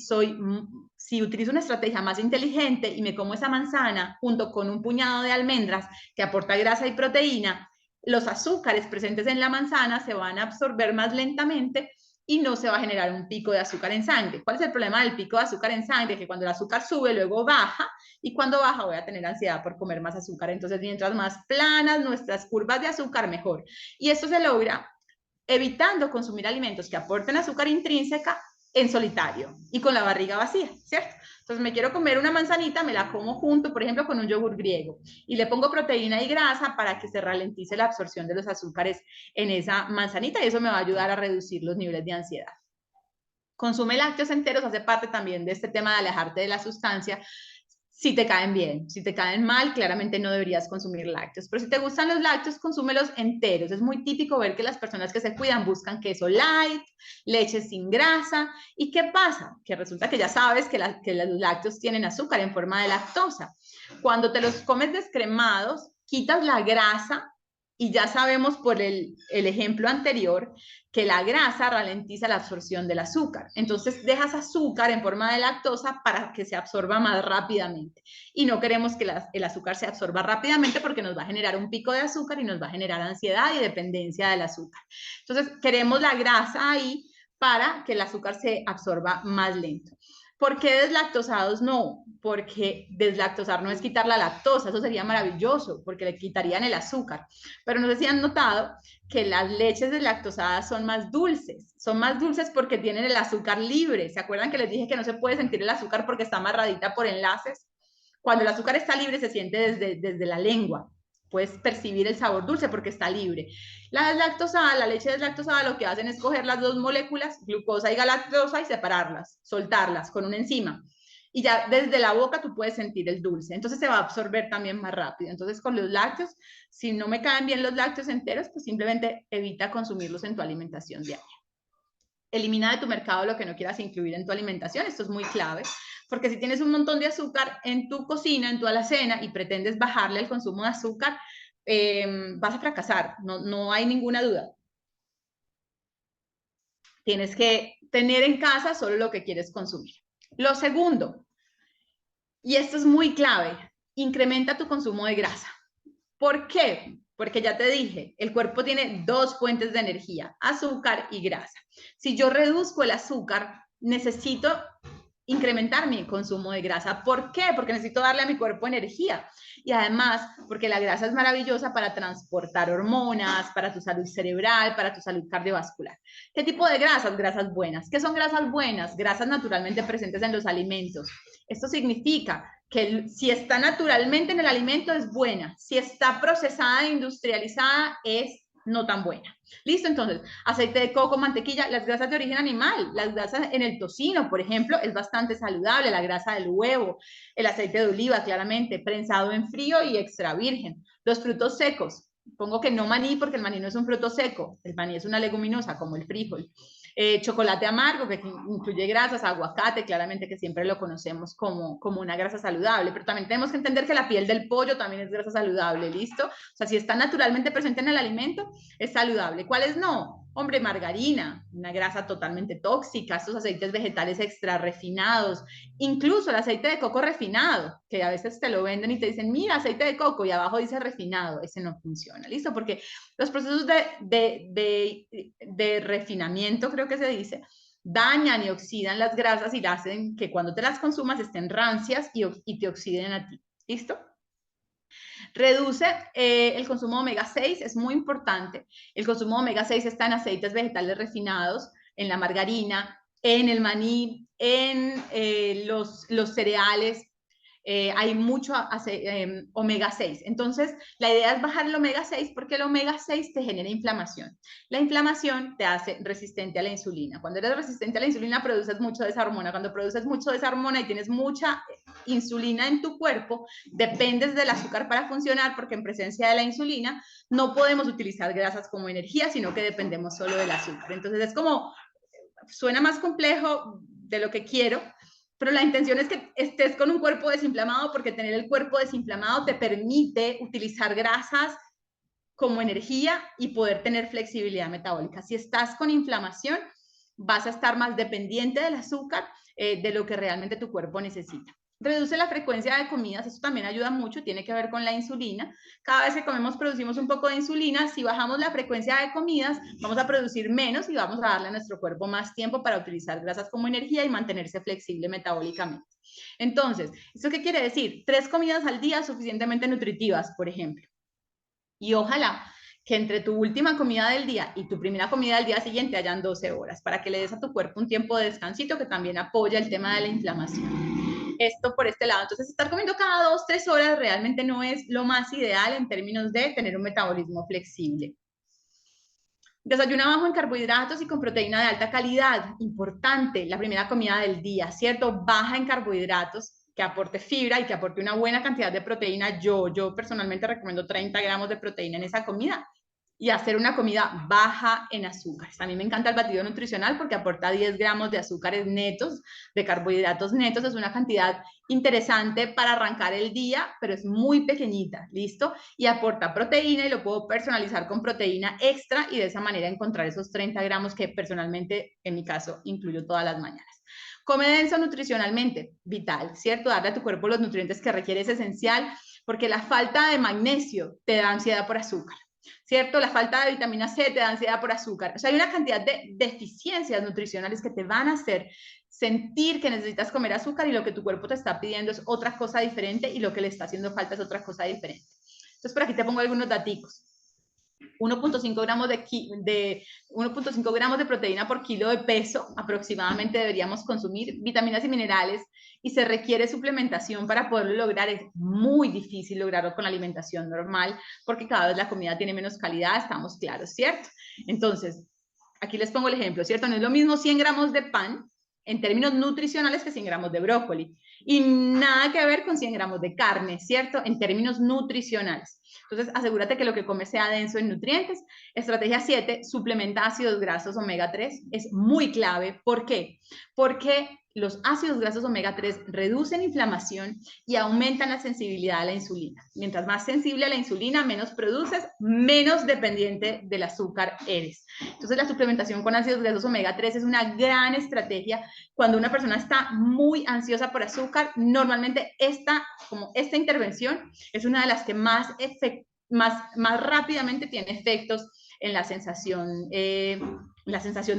utilizo una estrategia más inteligente y me como esa manzana junto con un puñado de almendras que aporta grasa y proteína, los azúcares presentes en la manzana se van a absorber más lentamente y no se va a generar un pico de azúcar en sangre. ¿Cuál es el problema del pico de azúcar en sangre? Que cuando el azúcar sube, luego baja, y cuando baja voy a tener ansiedad por comer más azúcar. Entonces, mientras más planas nuestras curvas de azúcar, mejor. Y esto se logra evitando consumir alimentos que aporten azúcar intrínseca en solitario y con la barriga vacía, ¿cierto? Entonces me quiero comer una manzanita, me la como junto, por ejemplo, con un yogur griego y le pongo proteína y grasa para que se ralentice la absorción de los azúcares en esa manzanita y eso me va a ayudar a reducir los niveles de ansiedad. Consume lácteos enteros, hace parte también de este tema de alejarte de la sustancia. Si te caen bien, si te caen mal, claramente no deberías consumir lácteos. Pero si te gustan los lácteos, consúmelos enteros. Es muy típico ver que las personas que se cuidan buscan queso light, leche sin grasa. ¿Y qué pasa? Que resulta que ya sabes que los lácteos tienen azúcar en forma de lactosa. Cuando te los comes descremados, quitas la grasa y ya sabemos por el ejemplo anterior que la grasa ralentiza la absorción del azúcar. Entonces dejas azúcar en forma de lactosa para que se absorba más rápidamente. Y no queremos que el azúcar se absorba rápidamente porque nos va a generar un pico de azúcar y nos va a generar ansiedad y dependencia del azúcar. Entonces queremos la grasa ahí para que el azúcar se absorba más lento. ¿Por qué deslactosados no? Porque deslactosar no es quitar la lactosa, eso sería maravilloso, porque le quitarían el azúcar. Pero no sé si han notado que las leches deslactosadas son más dulces porque tienen el azúcar libre. ¿Se acuerdan que les dije que no se puede sentir el azúcar porque está amarradita por enlaces? Cuando el azúcar está libre se siente desde la lengua. Puedes percibir el sabor dulce porque está libre. La deslactosada, la leche deslactosada, lo que hacen es coger las dos moléculas, glucosa y galactosa, y separarlas, soltarlas con una enzima. Y ya desde la boca tú puedes sentir el dulce. Entonces se va a absorber también más rápido. Entonces con los lácteos, si no me caen bien los lácteos enteros, pues simplemente evita consumirlos en tu alimentación diaria. Elimina de tu mercado lo que no quieras incluir en tu alimentación. Esto es muy clave. Porque si tienes un montón de azúcar en tu cocina, en tu alacena, y pretendes bajarle el consumo de azúcar, vas a fracasar, no hay ninguna duda. Tienes que tener en casa solo lo que quieres consumir. Lo segundo, y esto es muy clave, incrementa tu consumo de grasa. ¿Por qué? Porque ya te dije, el cuerpo tiene dos fuentes de energía, azúcar y grasa. Si yo reduzco el azúcar, necesito incrementar mi consumo de grasa. ¿Por qué? Porque necesito darle a mi cuerpo energía. Y además, porque la grasa es maravillosa para transportar hormonas, para tu salud cerebral, para tu salud cardiovascular. ¿Qué tipo de grasas? Grasas buenas. ¿Qué son grasas buenas? Grasas naturalmente presentes en los alimentos. Esto significa que si está naturalmente en el alimento es buena, si está procesada e industrializada es no tan buena. Listo, entonces, aceite de coco, mantequilla, las grasas de origen animal, las grasas en el tocino, por ejemplo, es bastante saludable, la grasa del huevo, el aceite de oliva, claramente, prensado en frío y extra virgen. Los frutos secos, pongo que no maní porque el maní no es un fruto seco, el maní es una leguminosa como el frijol. Chocolate amargo, que incluye grasas, aguacate, claramente que siempre lo conocemos como una grasa saludable, pero también tenemos que entender que la piel del pollo también es grasa saludable, ¿listo? O sea, si está naturalmente presente en el alimento, es saludable. ¿Cuáles no? Hombre, margarina, una grasa totalmente tóxica, estos aceites vegetales extra refinados, incluso el aceite de coco refinado, que a veces te lo venden y te dicen, mira, aceite de coco, y abajo dice refinado, ese no funciona, ¿listo? Porque los procesos de refinamiento, creo que se dice, dañan y oxidan las grasas y hacen que cuando te las consumas estén rancias y te oxiden a ti, ¿listo? Reduce el consumo de omega 6, es muy importante. El consumo de omega 6 está en aceites vegetales refinados, en la margarina, en el maní, en los cereales. Hay mucho omega 6. Entonces, la idea es bajar el omega 6 porque el omega 6 te genera inflamación. La inflamación te hace resistente a la insulina. Cuando eres resistente a la insulina, produces mucho de esa hormona. Cuando produces mucho de esa hormona y tienes mucha insulina en tu cuerpo, dependes del azúcar para funcionar porque en presencia de la insulina no podemos utilizar grasas como energía, sino que dependemos solo del azúcar. Entonces, es como, suena más complejo de lo que quiero, pero la intención es que estés con un cuerpo desinflamado porque tener el cuerpo desinflamado te permite utilizar grasas como energía y poder tener flexibilidad metabólica. Si estás con inflamación, vas a estar más dependiente del azúcar de lo que realmente tu cuerpo necesita. Reduce la frecuencia de comidas, eso también ayuda mucho, tiene que ver con la insulina. Cada vez que comemos producimos un poco de insulina, si bajamos la frecuencia de comidas, vamos a producir menos y vamos a darle a nuestro cuerpo más tiempo para utilizar grasas como energía y mantenerse flexible metabólicamente. Entonces, ¿eso qué quiere decir? 3 comidas al día suficientemente nutritivas, por ejemplo. Y ojalá que entre tu última comida del día y tu primera comida del día siguiente hayan 12 horas, para que le des a tu cuerpo un tiempo de descansito que también apoya el tema de la inflamación. Esto por este lado. Entonces, estar comiendo cada 2, 3 horas realmente no es lo más ideal en términos de tener un metabolismo flexible. Desayuna bajo en carbohidratos y con proteína de alta calidad. Importante, la primera comida del día, ¿cierto? Baja en carbohidratos, que aporte fibra y que aporte una buena cantidad de proteína. Yo personalmente recomiendo 30 gramos de proteína en esa comida y hacer una comida baja en azúcares. A mí me encanta el batido nutricional porque aporta 10 gramos de azúcares netos, de carbohidratos netos. Es una cantidad interesante para arrancar el día, pero es muy pequeñita, ¿listo? Y aporta proteína y lo puedo personalizar con proteína extra y de esa manera encontrar esos 30 gramos que personalmente, en mi caso, incluyo todas las mañanas. Come denso nutricionalmente, vital, ¿cierto? Darle a tu cuerpo los nutrientes que requiere es esencial porque la falta de magnesio te da ansiedad por azúcar. ¿cierto? La falta de vitamina C te da ansiedad por azúcar. O sea, hay una cantidad de deficiencias nutricionales que te van a hacer sentir que necesitas comer azúcar y lo que tu cuerpo te está pidiendo es otra cosa diferente y lo que le está haciendo falta es otra cosa diferente. Entonces, por aquí te pongo algunos daticos. 1.5 gramos de 1.5 gramos de proteína por kilo de peso aproximadamente deberíamos consumir, vitaminas y minerales, y se requiere suplementación para poderlo lograr. Es muy difícil lograrlo con la alimentación normal porque cada vez la comida tiene menos calidad, estamos claros, ¿cierto? Entonces, aquí les pongo el ejemplo, ¿cierto? No es lo mismo 100 gramos de pan en términos nutricionales que 100 gramos de brócoli. Y nada que ver con 100 gramos de carne, ¿cierto? En términos nutricionales. Entonces, asegúrate que lo que comes sea denso en nutrientes. Estrategia 7, suplementa ácidos grasos omega 3. Es muy clave. ¿Por qué? Porque los ácidos grasos omega 3 reducen inflamación y aumentan la sensibilidad a la insulina. Mientras más sensible a la insulina, menos produces, menos dependiente del azúcar eres. Entonces, la suplementación con ácidos grasos omega 3 es una gran estrategia. Cuando una persona está muy ansiosa por azúcar, normalmente esta intervención es una de las que más rápidamente tiene efectos en la sensación de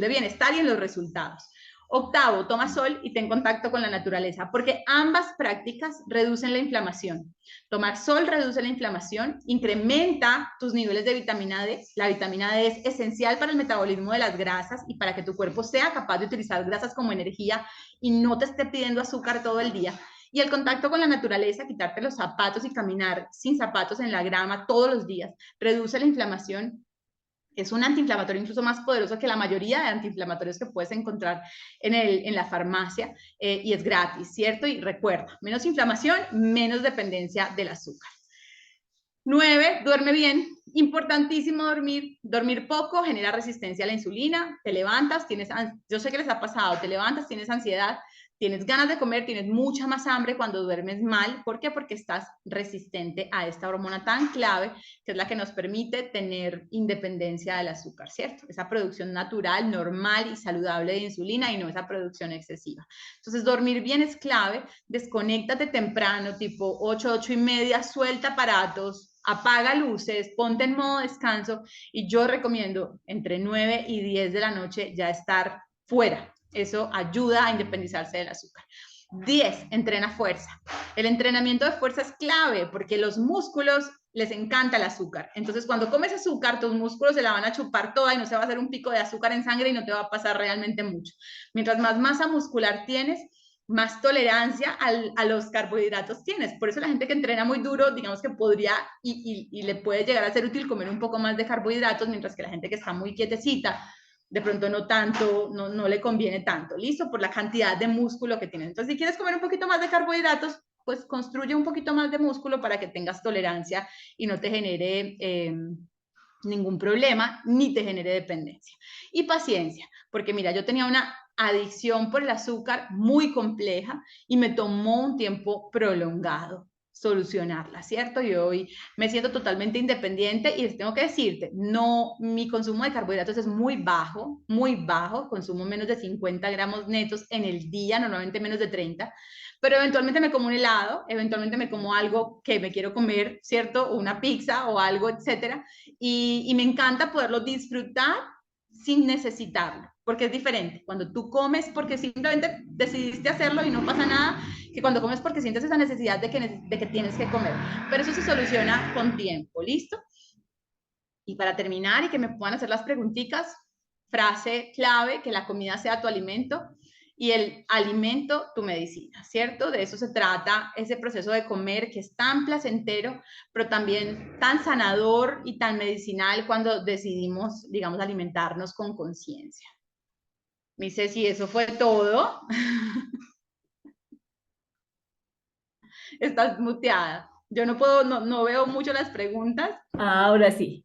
bienestar y en los resultados. Octavo, toma sol y ten contacto con la naturaleza, porque ambas prácticas reducen la inflamación. Tomar sol reduce la inflamación, incrementa tus niveles de vitamina D. La vitamina D es esencial para el metabolismo de las grasas y para que tu cuerpo sea capaz de utilizar grasas como energía y no te esté pidiendo azúcar todo el día. Y el contacto con la naturaleza, quitarte los zapatos y caminar sin zapatos en la grama todos los días, reduce la inflamación. Es un antiinflamatorio incluso más poderoso que la mayoría de antiinflamatorios que puedes encontrar en la farmacia, y es gratis, ¿cierto? Y recuerda, menos inflamación, menos dependencia del azúcar. 9, duerme bien. Importantísimo dormir. Dormir poco genera resistencia a la insulina. Te levantas, yo sé que les ha pasado, te levantas, tienes ansiedad, tienes ganas de comer, tienes mucha más hambre cuando duermes mal. ¿Por qué? Porque estás resistente a esta hormona tan clave que es la que nos permite tener independencia del azúcar, ¿cierto? Esa producción natural, normal y saludable de insulina y no esa producción excesiva. Entonces, dormir bien es clave. Desconéctate temprano, tipo 8, 8 y media, suelta aparatos, apaga luces, ponte en modo descanso y yo recomiendo entre 9 y 10 de la noche ya estar fuera. Eso ayuda a independizarse del azúcar. 10, entrena fuerza. El entrenamiento de fuerza es clave porque los músculos les encanta el azúcar. Entonces, cuando comes azúcar, tus músculos se la van a chupar toda y no se va a hacer un pico de azúcar en sangre y no te va a pasar realmente mucho. Mientras más masa muscular tienes, más tolerancia a los carbohidratos tienes. Por eso la gente que entrena muy duro, digamos que podría y le puede llegar a ser útil comer un poco más de carbohidratos, mientras que la gente que está muy quietecita, de pronto no tanto, no le conviene tanto, ¿listo? Por la cantidad de músculo que tienen. Entonces, si quieres comer un poquito más de carbohidratos, pues construye un poquito más de músculo para que tengas tolerancia y no te genere ningún problema, ni te genere dependencia. Y paciencia, porque mira, yo tenía una adicción por el azúcar muy compleja y me tomó un tiempo prolongado solucionarla, ¿cierto? Yo hoy me siento totalmente independiente y les tengo que decirte, no, mi consumo de carbohidratos es muy bajo, consumo menos de 50 gramos netos en el día, normalmente menos de 30, pero eventualmente me como un helado, eventualmente me como algo que me quiero comer, ¿cierto? O una pizza o algo, etcétera, y me encanta poderlo disfrutar sin necesitarlo, porque es diferente. Cuando tú comes porque simplemente decidiste hacerlo y no pasa nada, que cuando comes porque sientes esa necesidad de que tienes que comer. Pero eso se soluciona con tiempo, ¿listo? Y para terminar y que me puedan hacer las preguntitas, frase clave, que la comida sea tu alimento y el alimento tu medicina, ¿cierto? De eso se trata ese proceso de comer que es tan placentero, pero también tan sanador y tan medicinal cuando decidimos, digamos, alimentarnos con conciencia. Me dice, si eso fue todo, estás muteada. Yo no puedo, no veo mucho las preguntas. Ahora sí.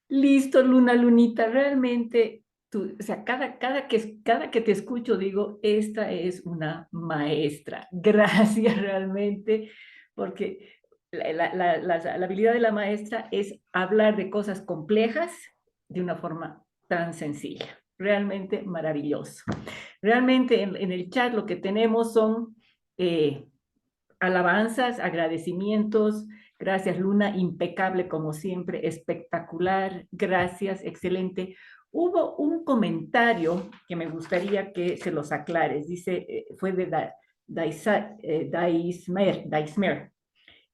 Listo, Lunita, realmente, o sea, cada que te escucho digo, esta es una maestra. Gracias realmente, porque la habilidad de la maestra es hablar de cosas complejas de una forma tan sencilla. Realmente maravilloso. Realmente en el chat lo que tenemos son alabanzas, agradecimientos, Gracias, Luna, impecable como siempre, espectacular, gracias, excelente. Hubo un comentario que me gustaría que se los aclares, dice, fue de Daismer.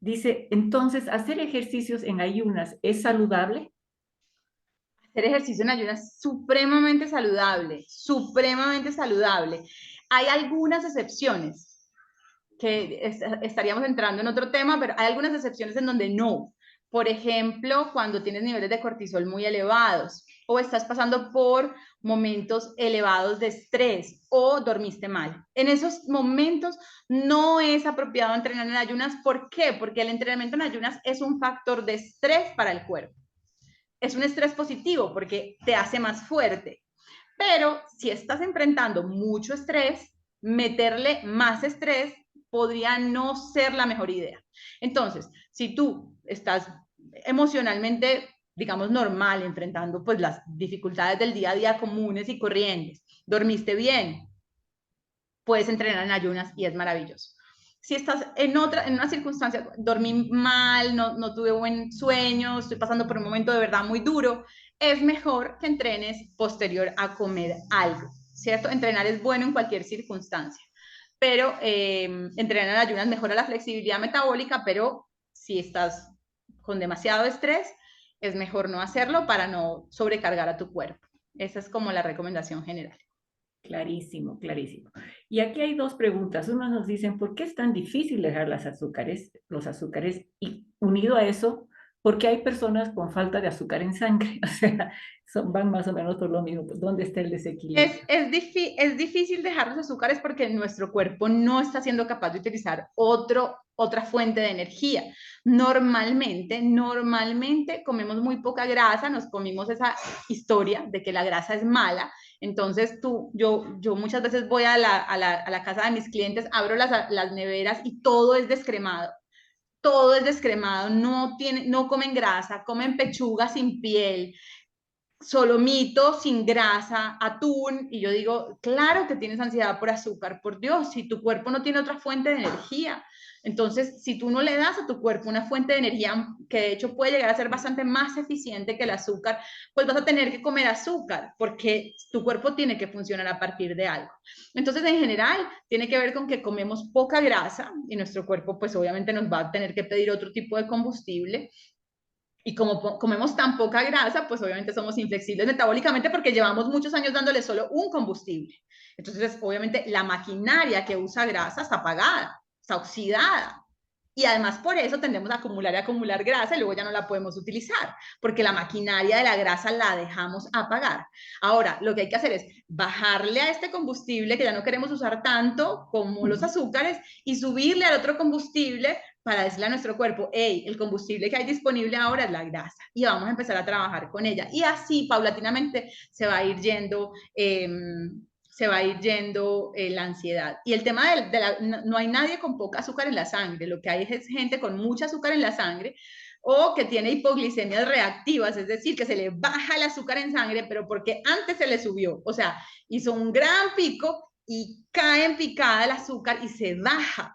Dice, entonces, ¿hacer ejercicios en ayunas es saludable? Hacer ejercicio en ayunas es supremamente saludable, supremamente saludable. Hay algunas excepciones que estaríamos entrando en otro tema, pero hay algunas excepciones en donde no. Por ejemplo, cuando tienes niveles de cortisol muy elevados o estás pasando por momentos elevados de estrés o dormiste mal. En esos momentos no es apropiado entrenar en ayunas. ¿Por qué? Porque el entrenamiento en ayunas es un factor de estrés para el cuerpo. Es un estrés positivo porque te hace más fuerte. Pero si estás enfrentando mucho estrés, meterle más estrés podría no ser la mejor idea. Entonces, si tú estás emocionalmente, digamos, normal, enfrentando pues las dificultades del día a día comunes y corrientes, dormiste bien, puedes entrenar en ayunas y es maravilloso. Si estás en una circunstancia, dormí mal, no tuve buen sueño, estoy pasando por un momento de verdad muy duro, es mejor que entrenes posterior a comer algo, ¿cierto? Entrenar es bueno en cualquier circunstancia, pero entrenar en ayunas mejora la flexibilidad metabólica, pero si estás con demasiado estrés, es mejor no hacerlo para no sobrecargar a tu cuerpo. Esa es como la recomendación general. Clarísimo, clarísimo. Y aquí hay dos preguntas. Unos nos dicen, ¿por qué es tan difícil dejar los azúcares? Y unido a eso, ¿por qué hay personas con falta de azúcar en sangre? O sea, van más o menos por lo mismo. ¿Dónde está el desequilibrio? Es difícil dejar los azúcares porque nuestro cuerpo no está siendo capaz de utilizar otra fuente de energía. Normalmente comemos muy poca grasa, nos comimos esa historia de que la grasa es mala. Entonces yo muchas veces voy a la casa de mis clientes, abro las neveras y todo es descremado. Todo es descremado, no comen grasa, comen pechuga sin piel, solomito, sin grasa, atún, y yo digo, claro que tienes ansiedad por azúcar, por Dios, si tu cuerpo no tiene otra fuente de energía. Entonces, si tú no le das a tu cuerpo una fuente de energía que de hecho puede llegar a ser bastante más eficiente que el azúcar, pues vas a tener que comer azúcar, porque tu cuerpo tiene que funcionar a partir de algo. Entonces, en general, tiene que ver con que comemos poca grasa y nuestro cuerpo, pues obviamente nos va a tener que pedir otro tipo de combustible. Y como comemos tan poca grasa, pues obviamente somos inflexibles metabólicamente porque llevamos muchos años dándole solo un combustible. Entonces, obviamente, la maquinaria que usa grasa está apagada, está oxidada. Y además por eso tendemos a acumular y acumular grasa y luego ya no la podemos utilizar, porque la maquinaria de la grasa la dejamos apagar. Ahora, lo que hay que hacer es bajarle a este combustible que ya no queremos usar tanto como los azúcares y subirle al otro combustible para decirle a nuestro cuerpo, hey, el combustible que hay disponible ahora es la grasa y vamos a empezar a trabajar con ella. Y así paulatinamente se va a ir yendo la ansiedad. Y el tema no hay nadie con poca azúcar en la sangre, lo que hay es gente con mucha azúcar en la sangre o que tiene hipoglicemias reactivas, es decir, que se le baja el azúcar en sangre, pero porque antes se le subió, o sea, hizo un gran pico y cae en picada el azúcar y se baja.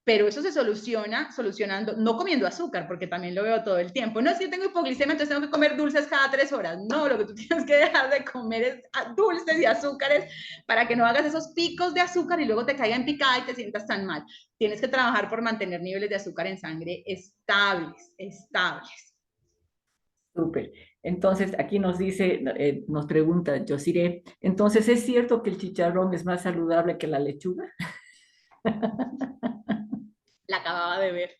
Pero eso se soluciona solucionando, no comiendo azúcar, porque también lo veo todo el tiempo. No es que tengo hipoglicemia, entonces tengo que comer dulces cada 3 horas. No, lo que tú tienes que dejar de comer es dulces y azúcares para que no hagas esos picos de azúcar y luego te caiga en picada y te sientas tan mal. Tienes que trabajar por mantener niveles de azúcar en sangre estables, estables. Súper. Entonces, aquí nos dice, nos pregunta Josire, entonces, ¿es cierto que el chicharrón es más saludable que la lechuga? La acababa de ver.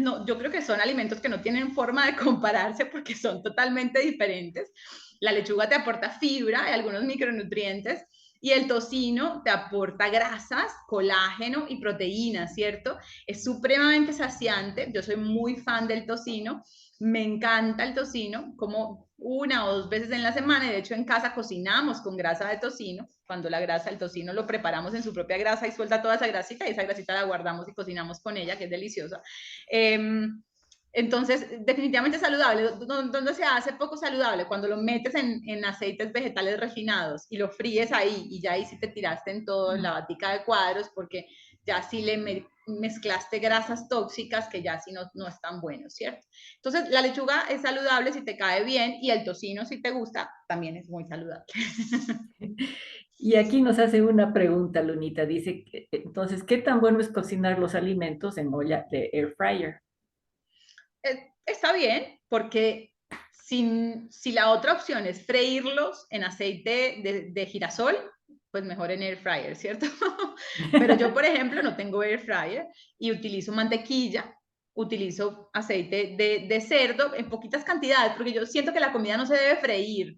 No, yo creo que son alimentos que no tienen forma de compararse porque son totalmente diferentes. La lechuga te aporta fibra y algunos micronutrientes y el tocino te aporta grasas, colágeno y proteínas, ¿cierto? Es supremamente saciante. Yo soy muy fan del tocino. Me encanta el tocino, como 1 o 2 veces en la semana, y de hecho en casa cocinamos con grasa de tocino, cuando la grasa, el tocino lo preparamos en su propia grasa y suelta toda esa grasita, y esa grasita la guardamos y cocinamos con ella, que es deliciosa. Entonces, definitivamente saludable. ¿Dónde se hace poco saludable? Cuando lo metes en aceites vegetales refinados y lo fríes ahí, y ya ahí sí te tiraste en todo, en la batica de cuadros, porque ya sí mezclaste grasas tóxicas que ya si no es tan bueno, ¿cierto? Entonces, la lechuga es saludable si te cae bien y el tocino, si te gusta, también es muy saludable. Y aquí nos hace una pregunta, Lunita. Dice, entonces, ¿qué tan bueno es cocinar los alimentos en olla de air fryer? Está bien, porque si la otra opción es freírlos en aceite de girasol, pues mejor en air fryer, ¿cierto? Pero yo, por ejemplo, no tengo air fryer y utilizo mantequilla, utilizo aceite de cerdo en poquitas cantidades, porque yo siento que la comida no se debe freír.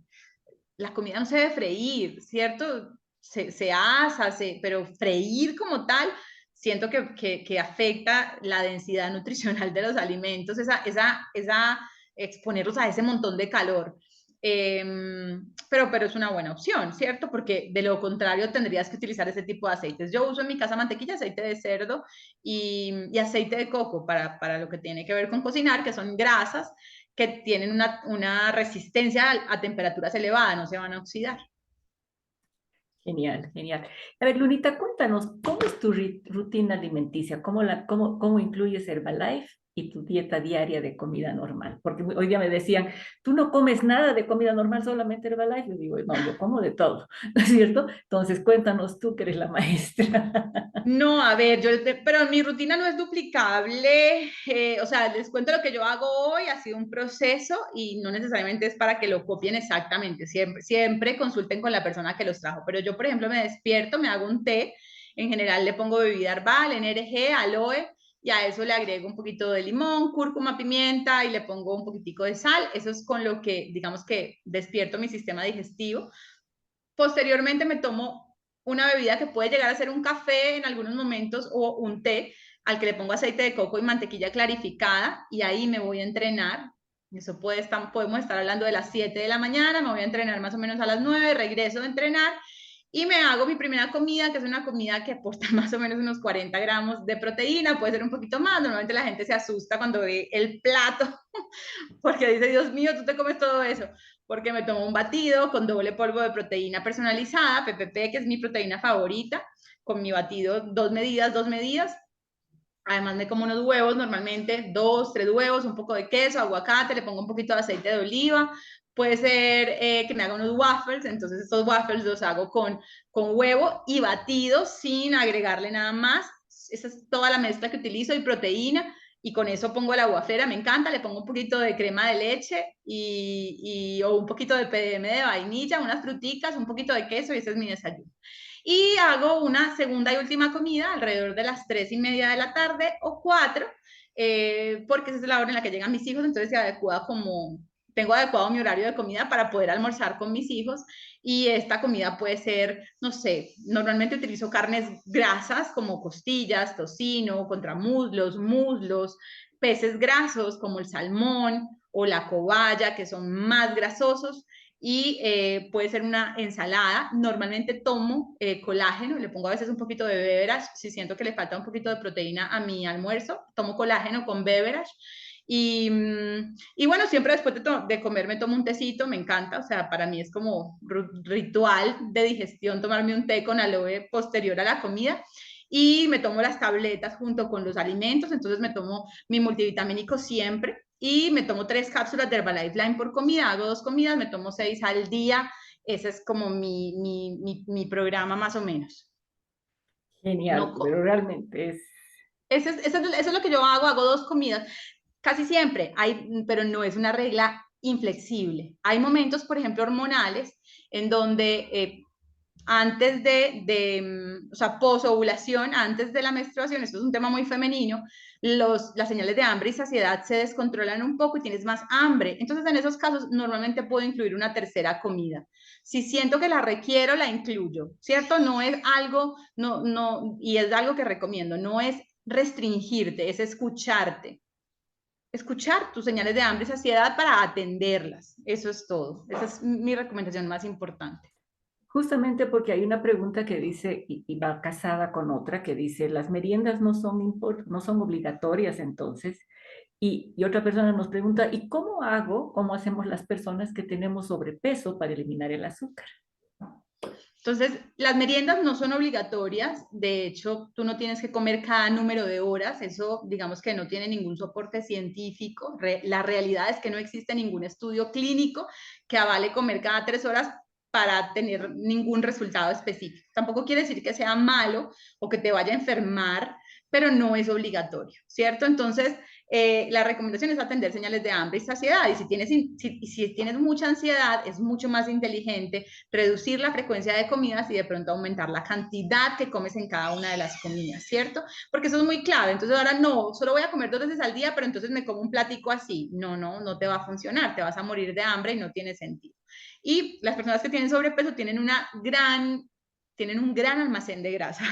La comida no se debe freír, ¿cierto? Se asa, pero freír como tal, siento que afecta la densidad nutricional de los alimentos, esa exponerlos a ese montón de calor. Pero es una buena opción, ¿cierto? Porque de lo contrario tendrías que utilizar ese tipo de aceites. Yo uso en mi casa mantequilla, aceite de cerdo y aceite de coco para lo que tiene que ver con cocinar, que son grasas que tienen una resistencia a temperaturas elevadas, no se van a oxidar. Genial, genial. A ver, Lunita, cuéntanos, ¿cómo es tu rutina alimenticia? ¿Cómo incluyes Herbalife y tu dieta diaria de comida normal? Porque hoy día me decían, tú no comes nada de comida normal, solamente Herbalife. Yo digo, no, yo como de todo, ¿no es cierto? Entonces, cuéntanos tú que eres la maestra. No, a ver, pero mi rutina no es duplicable, o sea, les cuento lo que yo hago hoy, ha sido un proceso y no necesariamente es para que lo copien exactamente, siempre consulten con la persona que los trajo, pero yo, por ejemplo, me despierto, me hago un té, en general le pongo bebida herbal, NRG, aloe, y a eso le agrego un poquito de limón, cúrcuma, pimienta y le pongo un poquitico de sal, eso es con lo que, digamos que despierto mi sistema digestivo. Posteriormente me tomo una bebida que puede llegar a ser un café en algunos momentos o un té al que le pongo aceite de coco y mantequilla clarificada y ahí me voy a entrenar. Eso podemos estar hablando de las 7 de la mañana, me voy a entrenar más o menos a las 9, regreso de entrenar y me hago mi primera comida, que es una comida que aporta más o menos unos 40 gramos de proteína, puede ser un poquito más, normalmente la gente se asusta cuando ve el plato porque dice, Dios mío, tú te comes todo eso, porque me tomo un batido con doble polvo de proteína personalizada, PPP, que es mi proteína favorita, con mi batido 2 medidas, 2 medidas. Además me como unos huevos, normalmente 2, 3 huevos, un poco de queso, aguacate, le pongo un poquito de aceite de oliva. Puede ser que me haga unos waffles, entonces estos waffles los hago con huevo y batido sin agregarle nada más. Esa es toda la mezcla que utilizo y proteína y con eso pongo la waflera, me encanta, le pongo un poquito de crema de leche o un poquito de PDM de vainilla, unas fruticas, un poquito de queso y ese es mi desayuno. Y hago una segunda y última comida alrededor de las 3:30 de la tarde o 4, porque esa es la hora en la que llegan mis hijos, entonces tengo adecuado mi horario de comida para poder almorzar con mis hijos y esta comida puede ser, no sé, normalmente utilizo carnes grasas como costillas, tocino, muslos, peces grasos como el salmón o la cobaya, que son más grasosos, y puede ser una ensalada. Normalmente tomo colágeno, le pongo a veces un poquito de beverage, si siento que le falta un poquito de proteína a mi almuerzo, tomo colágeno con beverage. Y bueno, siempre después de comer me tomo un tecito, me encanta, o sea, para mí es como ritual de digestión tomarme un té con aloe posterior a la comida y me tomo las tabletas junto con los alimentos, entonces me tomo mi multivitamínico siempre y me tomo 3 cápsulas de Herbalife Line por comida, hago 2 comidas, me tomo 6 al día, ese es como mi programa más o menos. Genial, No, pero realmente es... eso es lo que yo hago 2 comidas. Casi siempre, pero no es una regla inflexible. Hay momentos, por ejemplo, hormonales, en donde antes o sea, posovulación, antes de la menstruación, esto es un tema muy femenino, las señales de hambre y saciedad se descontrolan un poco y tienes más hambre. Entonces, en esos casos, normalmente puedo incluir una tercera comida. Si siento que la requiero, la incluyo, ¿cierto? No es algo, y es algo que recomiendo, no es restringirte, es escucharte. Escuchar tus señales de hambre y saciedad para atenderlas. Eso es todo. Esa es mi recomendación más importante. Justamente porque hay una pregunta que dice, y va casada con otra, que dice, las meriendas no son obligatorias entonces. Y otra persona nos pregunta, ¿y cómo hacemos las personas que tenemos sobrepeso para eliminar el azúcar? Entonces, las meriendas no son obligatorias, de hecho, tú no tienes que comer cada número de horas, eso digamos que no tiene ningún soporte científico, la realidad es que no existe ningún estudio clínico que avale comer cada 3 horas para tener ningún resultado específico. Tampoco quiere decir que sea malo o que te vaya a enfermar, pero no es obligatorio, ¿cierto? Entonces, la recomendación es atender señales de hambre y saciedad, y si tienes mucha ansiedad, es mucho más inteligente reducir la frecuencia de comidas y de pronto aumentar la cantidad que comes en cada una de las comidas, ¿cierto? Porque eso es muy clave. Entonces ahora no, solo voy a comer 2 veces al día, pero entonces me como un platico así. No, no, no te va a funcionar, te vas a morir de hambre y no tiene sentido. Y las personas que tienen sobrepeso tienen un gran almacén de grasa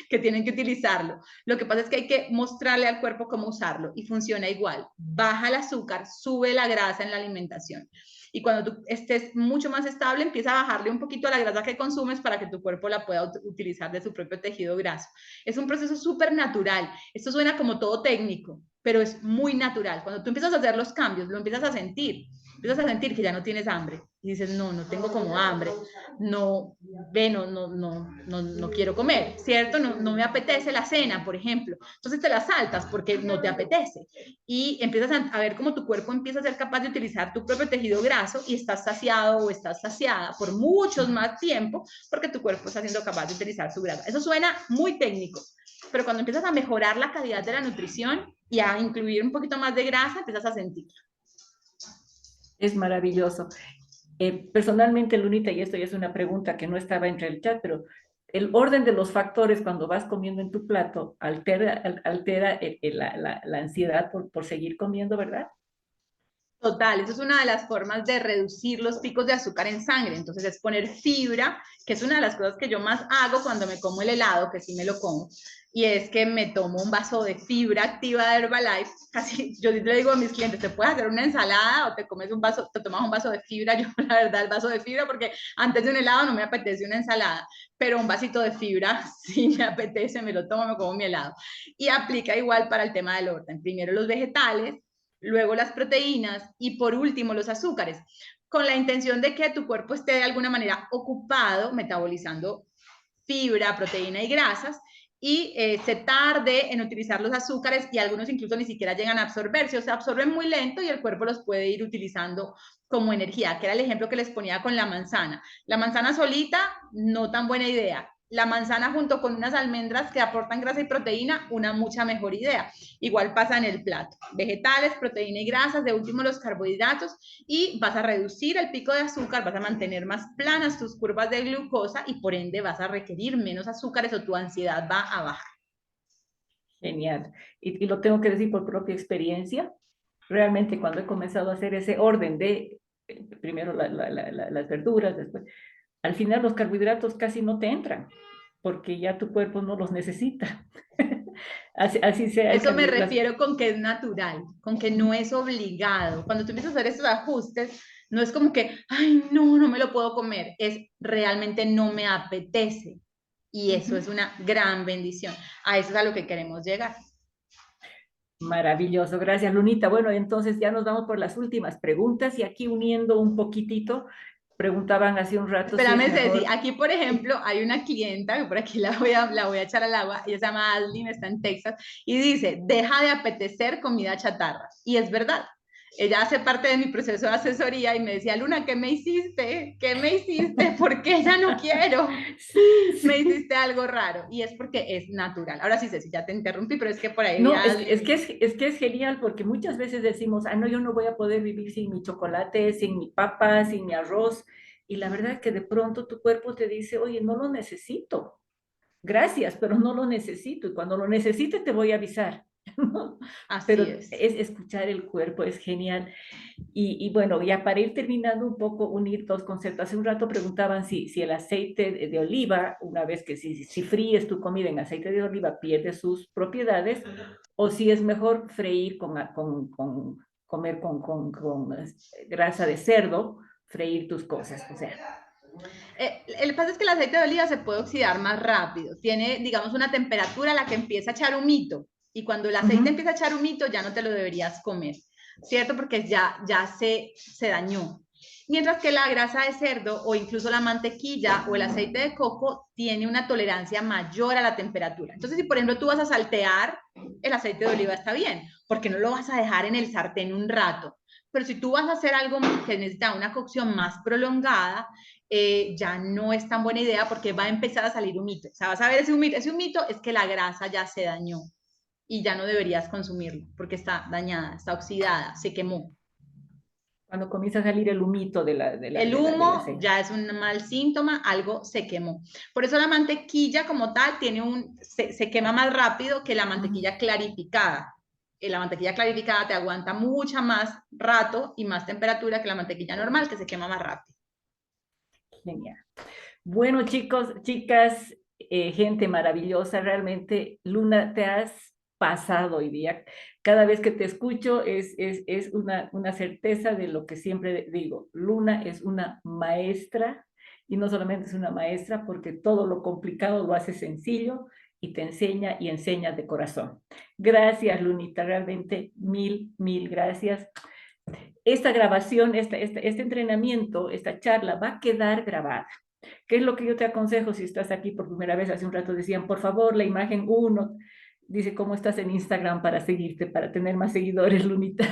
que tienen que utilizarlo. Lo que pasa es que hay que mostrarle al cuerpo cómo usarlo y funciona igual. Baja el azúcar, sube la grasa en la alimentación. Y cuando tú estés mucho más estable, empieza a bajarle un poquito a la grasa que consumes para que tu cuerpo la pueda utilizar de su propio tejido graso. Es un proceso súper natural. Esto suena como todo técnico, pero es muy natural. Cuando tú empiezas a hacer los cambios, lo empiezas a sentir. Empiezas a sentir que ya no tienes hambre. Y dices, no, no tengo como hambre. No, ve, no quiero comer, ¿cierto? No me apetece la cena, por ejemplo. Entonces te la saltas porque no te apetece. Y empiezas a ver cómo tu cuerpo empieza a ser capaz de utilizar tu propio tejido graso y estás saciado o estás saciada por mucho más tiempo porque tu cuerpo está siendo capaz de utilizar su grasa. Eso suena muy técnico, pero cuando empiezas a mejorar la calidad de la nutrición y a incluir un poquito más de grasa, empiezas a sentir. Es maravilloso. Personalmente, Lunita, y esto ya es una pregunta que no estaba entre el chat, pero el orden de los factores cuando vas comiendo en tu plato altera la ansiedad por seguir comiendo, ¿verdad? Total, eso es una de las formas de reducir los picos de azúcar en sangre. Entonces es poner fibra, que es una de las cosas que yo más hago cuando me como el helado, que sí me lo como, y es que me tomo un vaso de fibra activa de Herbalife. Casi, yo le digo a mis clientes, te puedes hacer una ensalada o te comes un vaso, te tomas un vaso de fibra. Yo la verdad el vaso de fibra, porque antes de un helado no me apetece una ensalada, pero un vasito de fibra sí me apetece, me lo tomo, me como mi helado. Y aplica igual para el tema del orden. Primero los vegetales, luego las proteínas y por último los azúcares, con la intención de que tu cuerpo esté de alguna manera ocupado metabolizando fibra, proteína y grasas, y se tarde en utilizar los azúcares, y algunos incluso ni siquiera llegan a absorberse o se absorben muy lento y el cuerpo los puede ir utilizando como energía, que era el ejemplo que les ponía con la manzana. La manzana solita, no tan buena idea. La manzana junto con unas almendras que aportan grasa y proteína, una mucha mejor idea. Igual pasa en el plato. Vegetales, proteína y grasas, de último los carbohidratos, y vas a reducir el pico de azúcar, vas a mantener más planas tus curvas de glucosa y por ende vas a requerir menos azúcares o tu ansiedad va a bajar. Genial. Y lo tengo que decir por propia experiencia. Realmente cuando he comenzado a hacer ese orden de primero las verduras, después, al final los carbohidratos casi no te entran, porque ya tu cuerpo no los necesita. Así sea Eso me refiero con que es natural, con que no es obligado. Cuando tú empiezas a hacer estos ajustes, no es como que, ay, no, no me lo puedo comer. Es realmente no me apetece. Y eso es una gran bendición. A eso es a lo que queremos llegar. Maravilloso, gracias Lunita. Bueno, entonces ya nos vamos por las últimas preguntas y aquí uniendo un poquitito, preguntaban hace un rato si es Espérame, Ceci, mejor. aquí por ejemplo hay una clienta, que por aquí la voy a echar al agua, ella se llama Adeline, está en Texas, y dice, deja de apetecer comida chatarra. Y es verdad, ella hace parte de mi proceso de asesoría y me decía, Luna, ¿qué me hiciste? ¿Qué me hiciste? ¿Por qué ya no quiero? Sí, Me sí. hiciste algo raro. Y es porque es natural. Ahora sí, Ceci, ya te interrumpí, pero es que por ahí No, ya... es que es genial porque muchas veces decimos, ah, no, yo no voy a poder vivir sin mi chocolate, sin mi papa, sin mi arroz. Y la verdad es que de pronto tu cuerpo te dice, oye, no lo necesito. Gracias, pero no lo necesito. Y cuando lo necesite te voy a avisar. Así Pero es. es escuchar el cuerpo, es genial. Y bueno, ya para ir terminando un poco, unir dos conceptos. Hace un rato preguntaban si el aceite de oliva, una vez que si fríes tu comida en aceite de oliva, pierde sus propiedades, o si es mejor freír comer con grasa de cerdo, freír tus cosas. O sea, El pasa es que el aceite de oliva se puede oxidar más rápido. Tiene, digamos, una temperatura a la que empieza a echar humito. Y cuando el aceite empieza a echar humito, ya no te lo deberías comer, ¿cierto? Porque ya se dañó. Mientras que la grasa de cerdo o incluso la mantequilla o el aceite de coco tiene una tolerancia mayor a la temperatura. Entonces, si por ejemplo tú vas a saltear, el aceite de oliva está bien, porque no lo vas a dejar en el sartén un rato. Pero si tú vas a hacer algo que necesita una cocción más prolongada, ya no es tan buena idea porque va a empezar a salir humito. O sea, vas a ver ese humito. Ese humito es que la grasa ya se dañó y ya no deberías consumirlo porque está dañada, está oxidada, se quemó. Cuando comienza a salir el humito El humo ya es un mal síntoma, algo se quemó. Por eso la mantequilla como tal se quema más rápido que la mantequilla clarificada. La mantequilla clarificada te aguanta mucha más rato y más temperatura que la mantequilla normal, que se quema más rápido. Genial. Bueno, chicos, chicas, gente maravillosa, realmente, Luna, te has pasado hoy día. Cada vez que te escucho es una certeza de lo que siempre digo. Luna es una maestra y no solamente es una maestra porque todo lo complicado lo hace sencillo y te enseña y enseña de corazón. Gracias, Lunita, realmente mil gracias. Esta grabación, este entrenamiento, esta charla va a quedar grabada. ¿Qué es lo que yo te aconsejo si estás aquí por primera vez? Hace un rato decían, por favor, la imagen 1, dice cómo estás en Instagram para seguirte, para tener más seguidores, Lunita.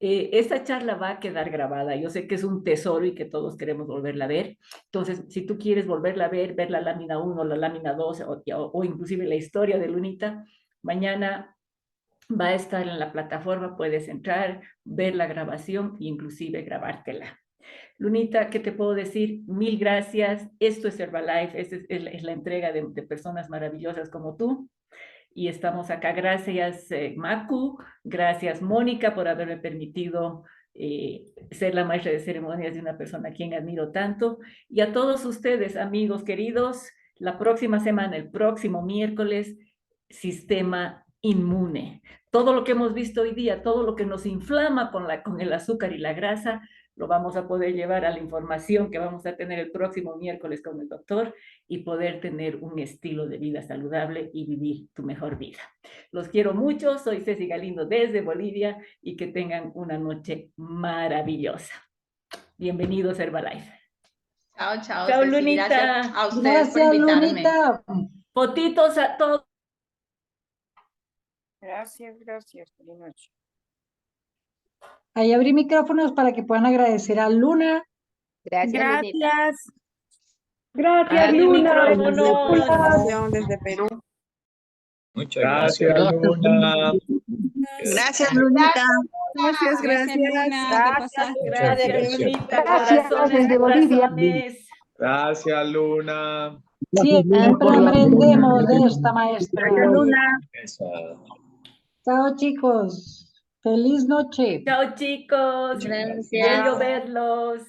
Esta charla va a quedar grabada. Yo sé que es un tesoro y que todos queremos volverla a ver. Entonces, si tú quieres volverla a ver la lámina 1, la lámina 2 o inclusive la historia de Lunita, mañana va a estar en la plataforma, puedes entrar, ver la grabación e inclusive grabártela. Lunita, ¿qué te puedo decir? Mil gracias. Esto es Herbalife, es la entrega de personas maravillosas como tú. Y estamos acá. Gracias, Macu. Gracias, Mónica, por haberme permitido ser la maestra de ceremonias de una persona a quien admiro tanto. Y a todos ustedes, amigos queridos, la próxima semana, el próximo miércoles, sistema inmune. Todo lo que hemos visto hoy día, todo lo que nos inflama con el azúcar y la grasa, lo vamos a poder llevar a la información que vamos a tener el próximo miércoles con el doctor y poder tener un estilo de vida saludable y vivir tu mejor vida. Los quiero mucho, soy Ceci Galindo desde Bolivia y que tengan una noche maravillosa. Bienvenidos a Herbalife. Chao, chao, chao, Ceci. Lunita. Gracias a ustedes por invitarme. Lunita. Fotitos a todos. Gracias. Buenas noches. Ahí abrí micrófonos para que puedan agradecer a Luna. Gracias. Gracias, Luna. Desde Perú. Muchas gracias, Luna. Gracias, Lunita. Gracias. Gracias, Lunita. Gracias desde Bolivia. Gracias, Luna. Siempre aprendemos de esta maestra. Luna. Chao, chicos. Feliz noche. Chao, chicos. Gracias. Bello verlos.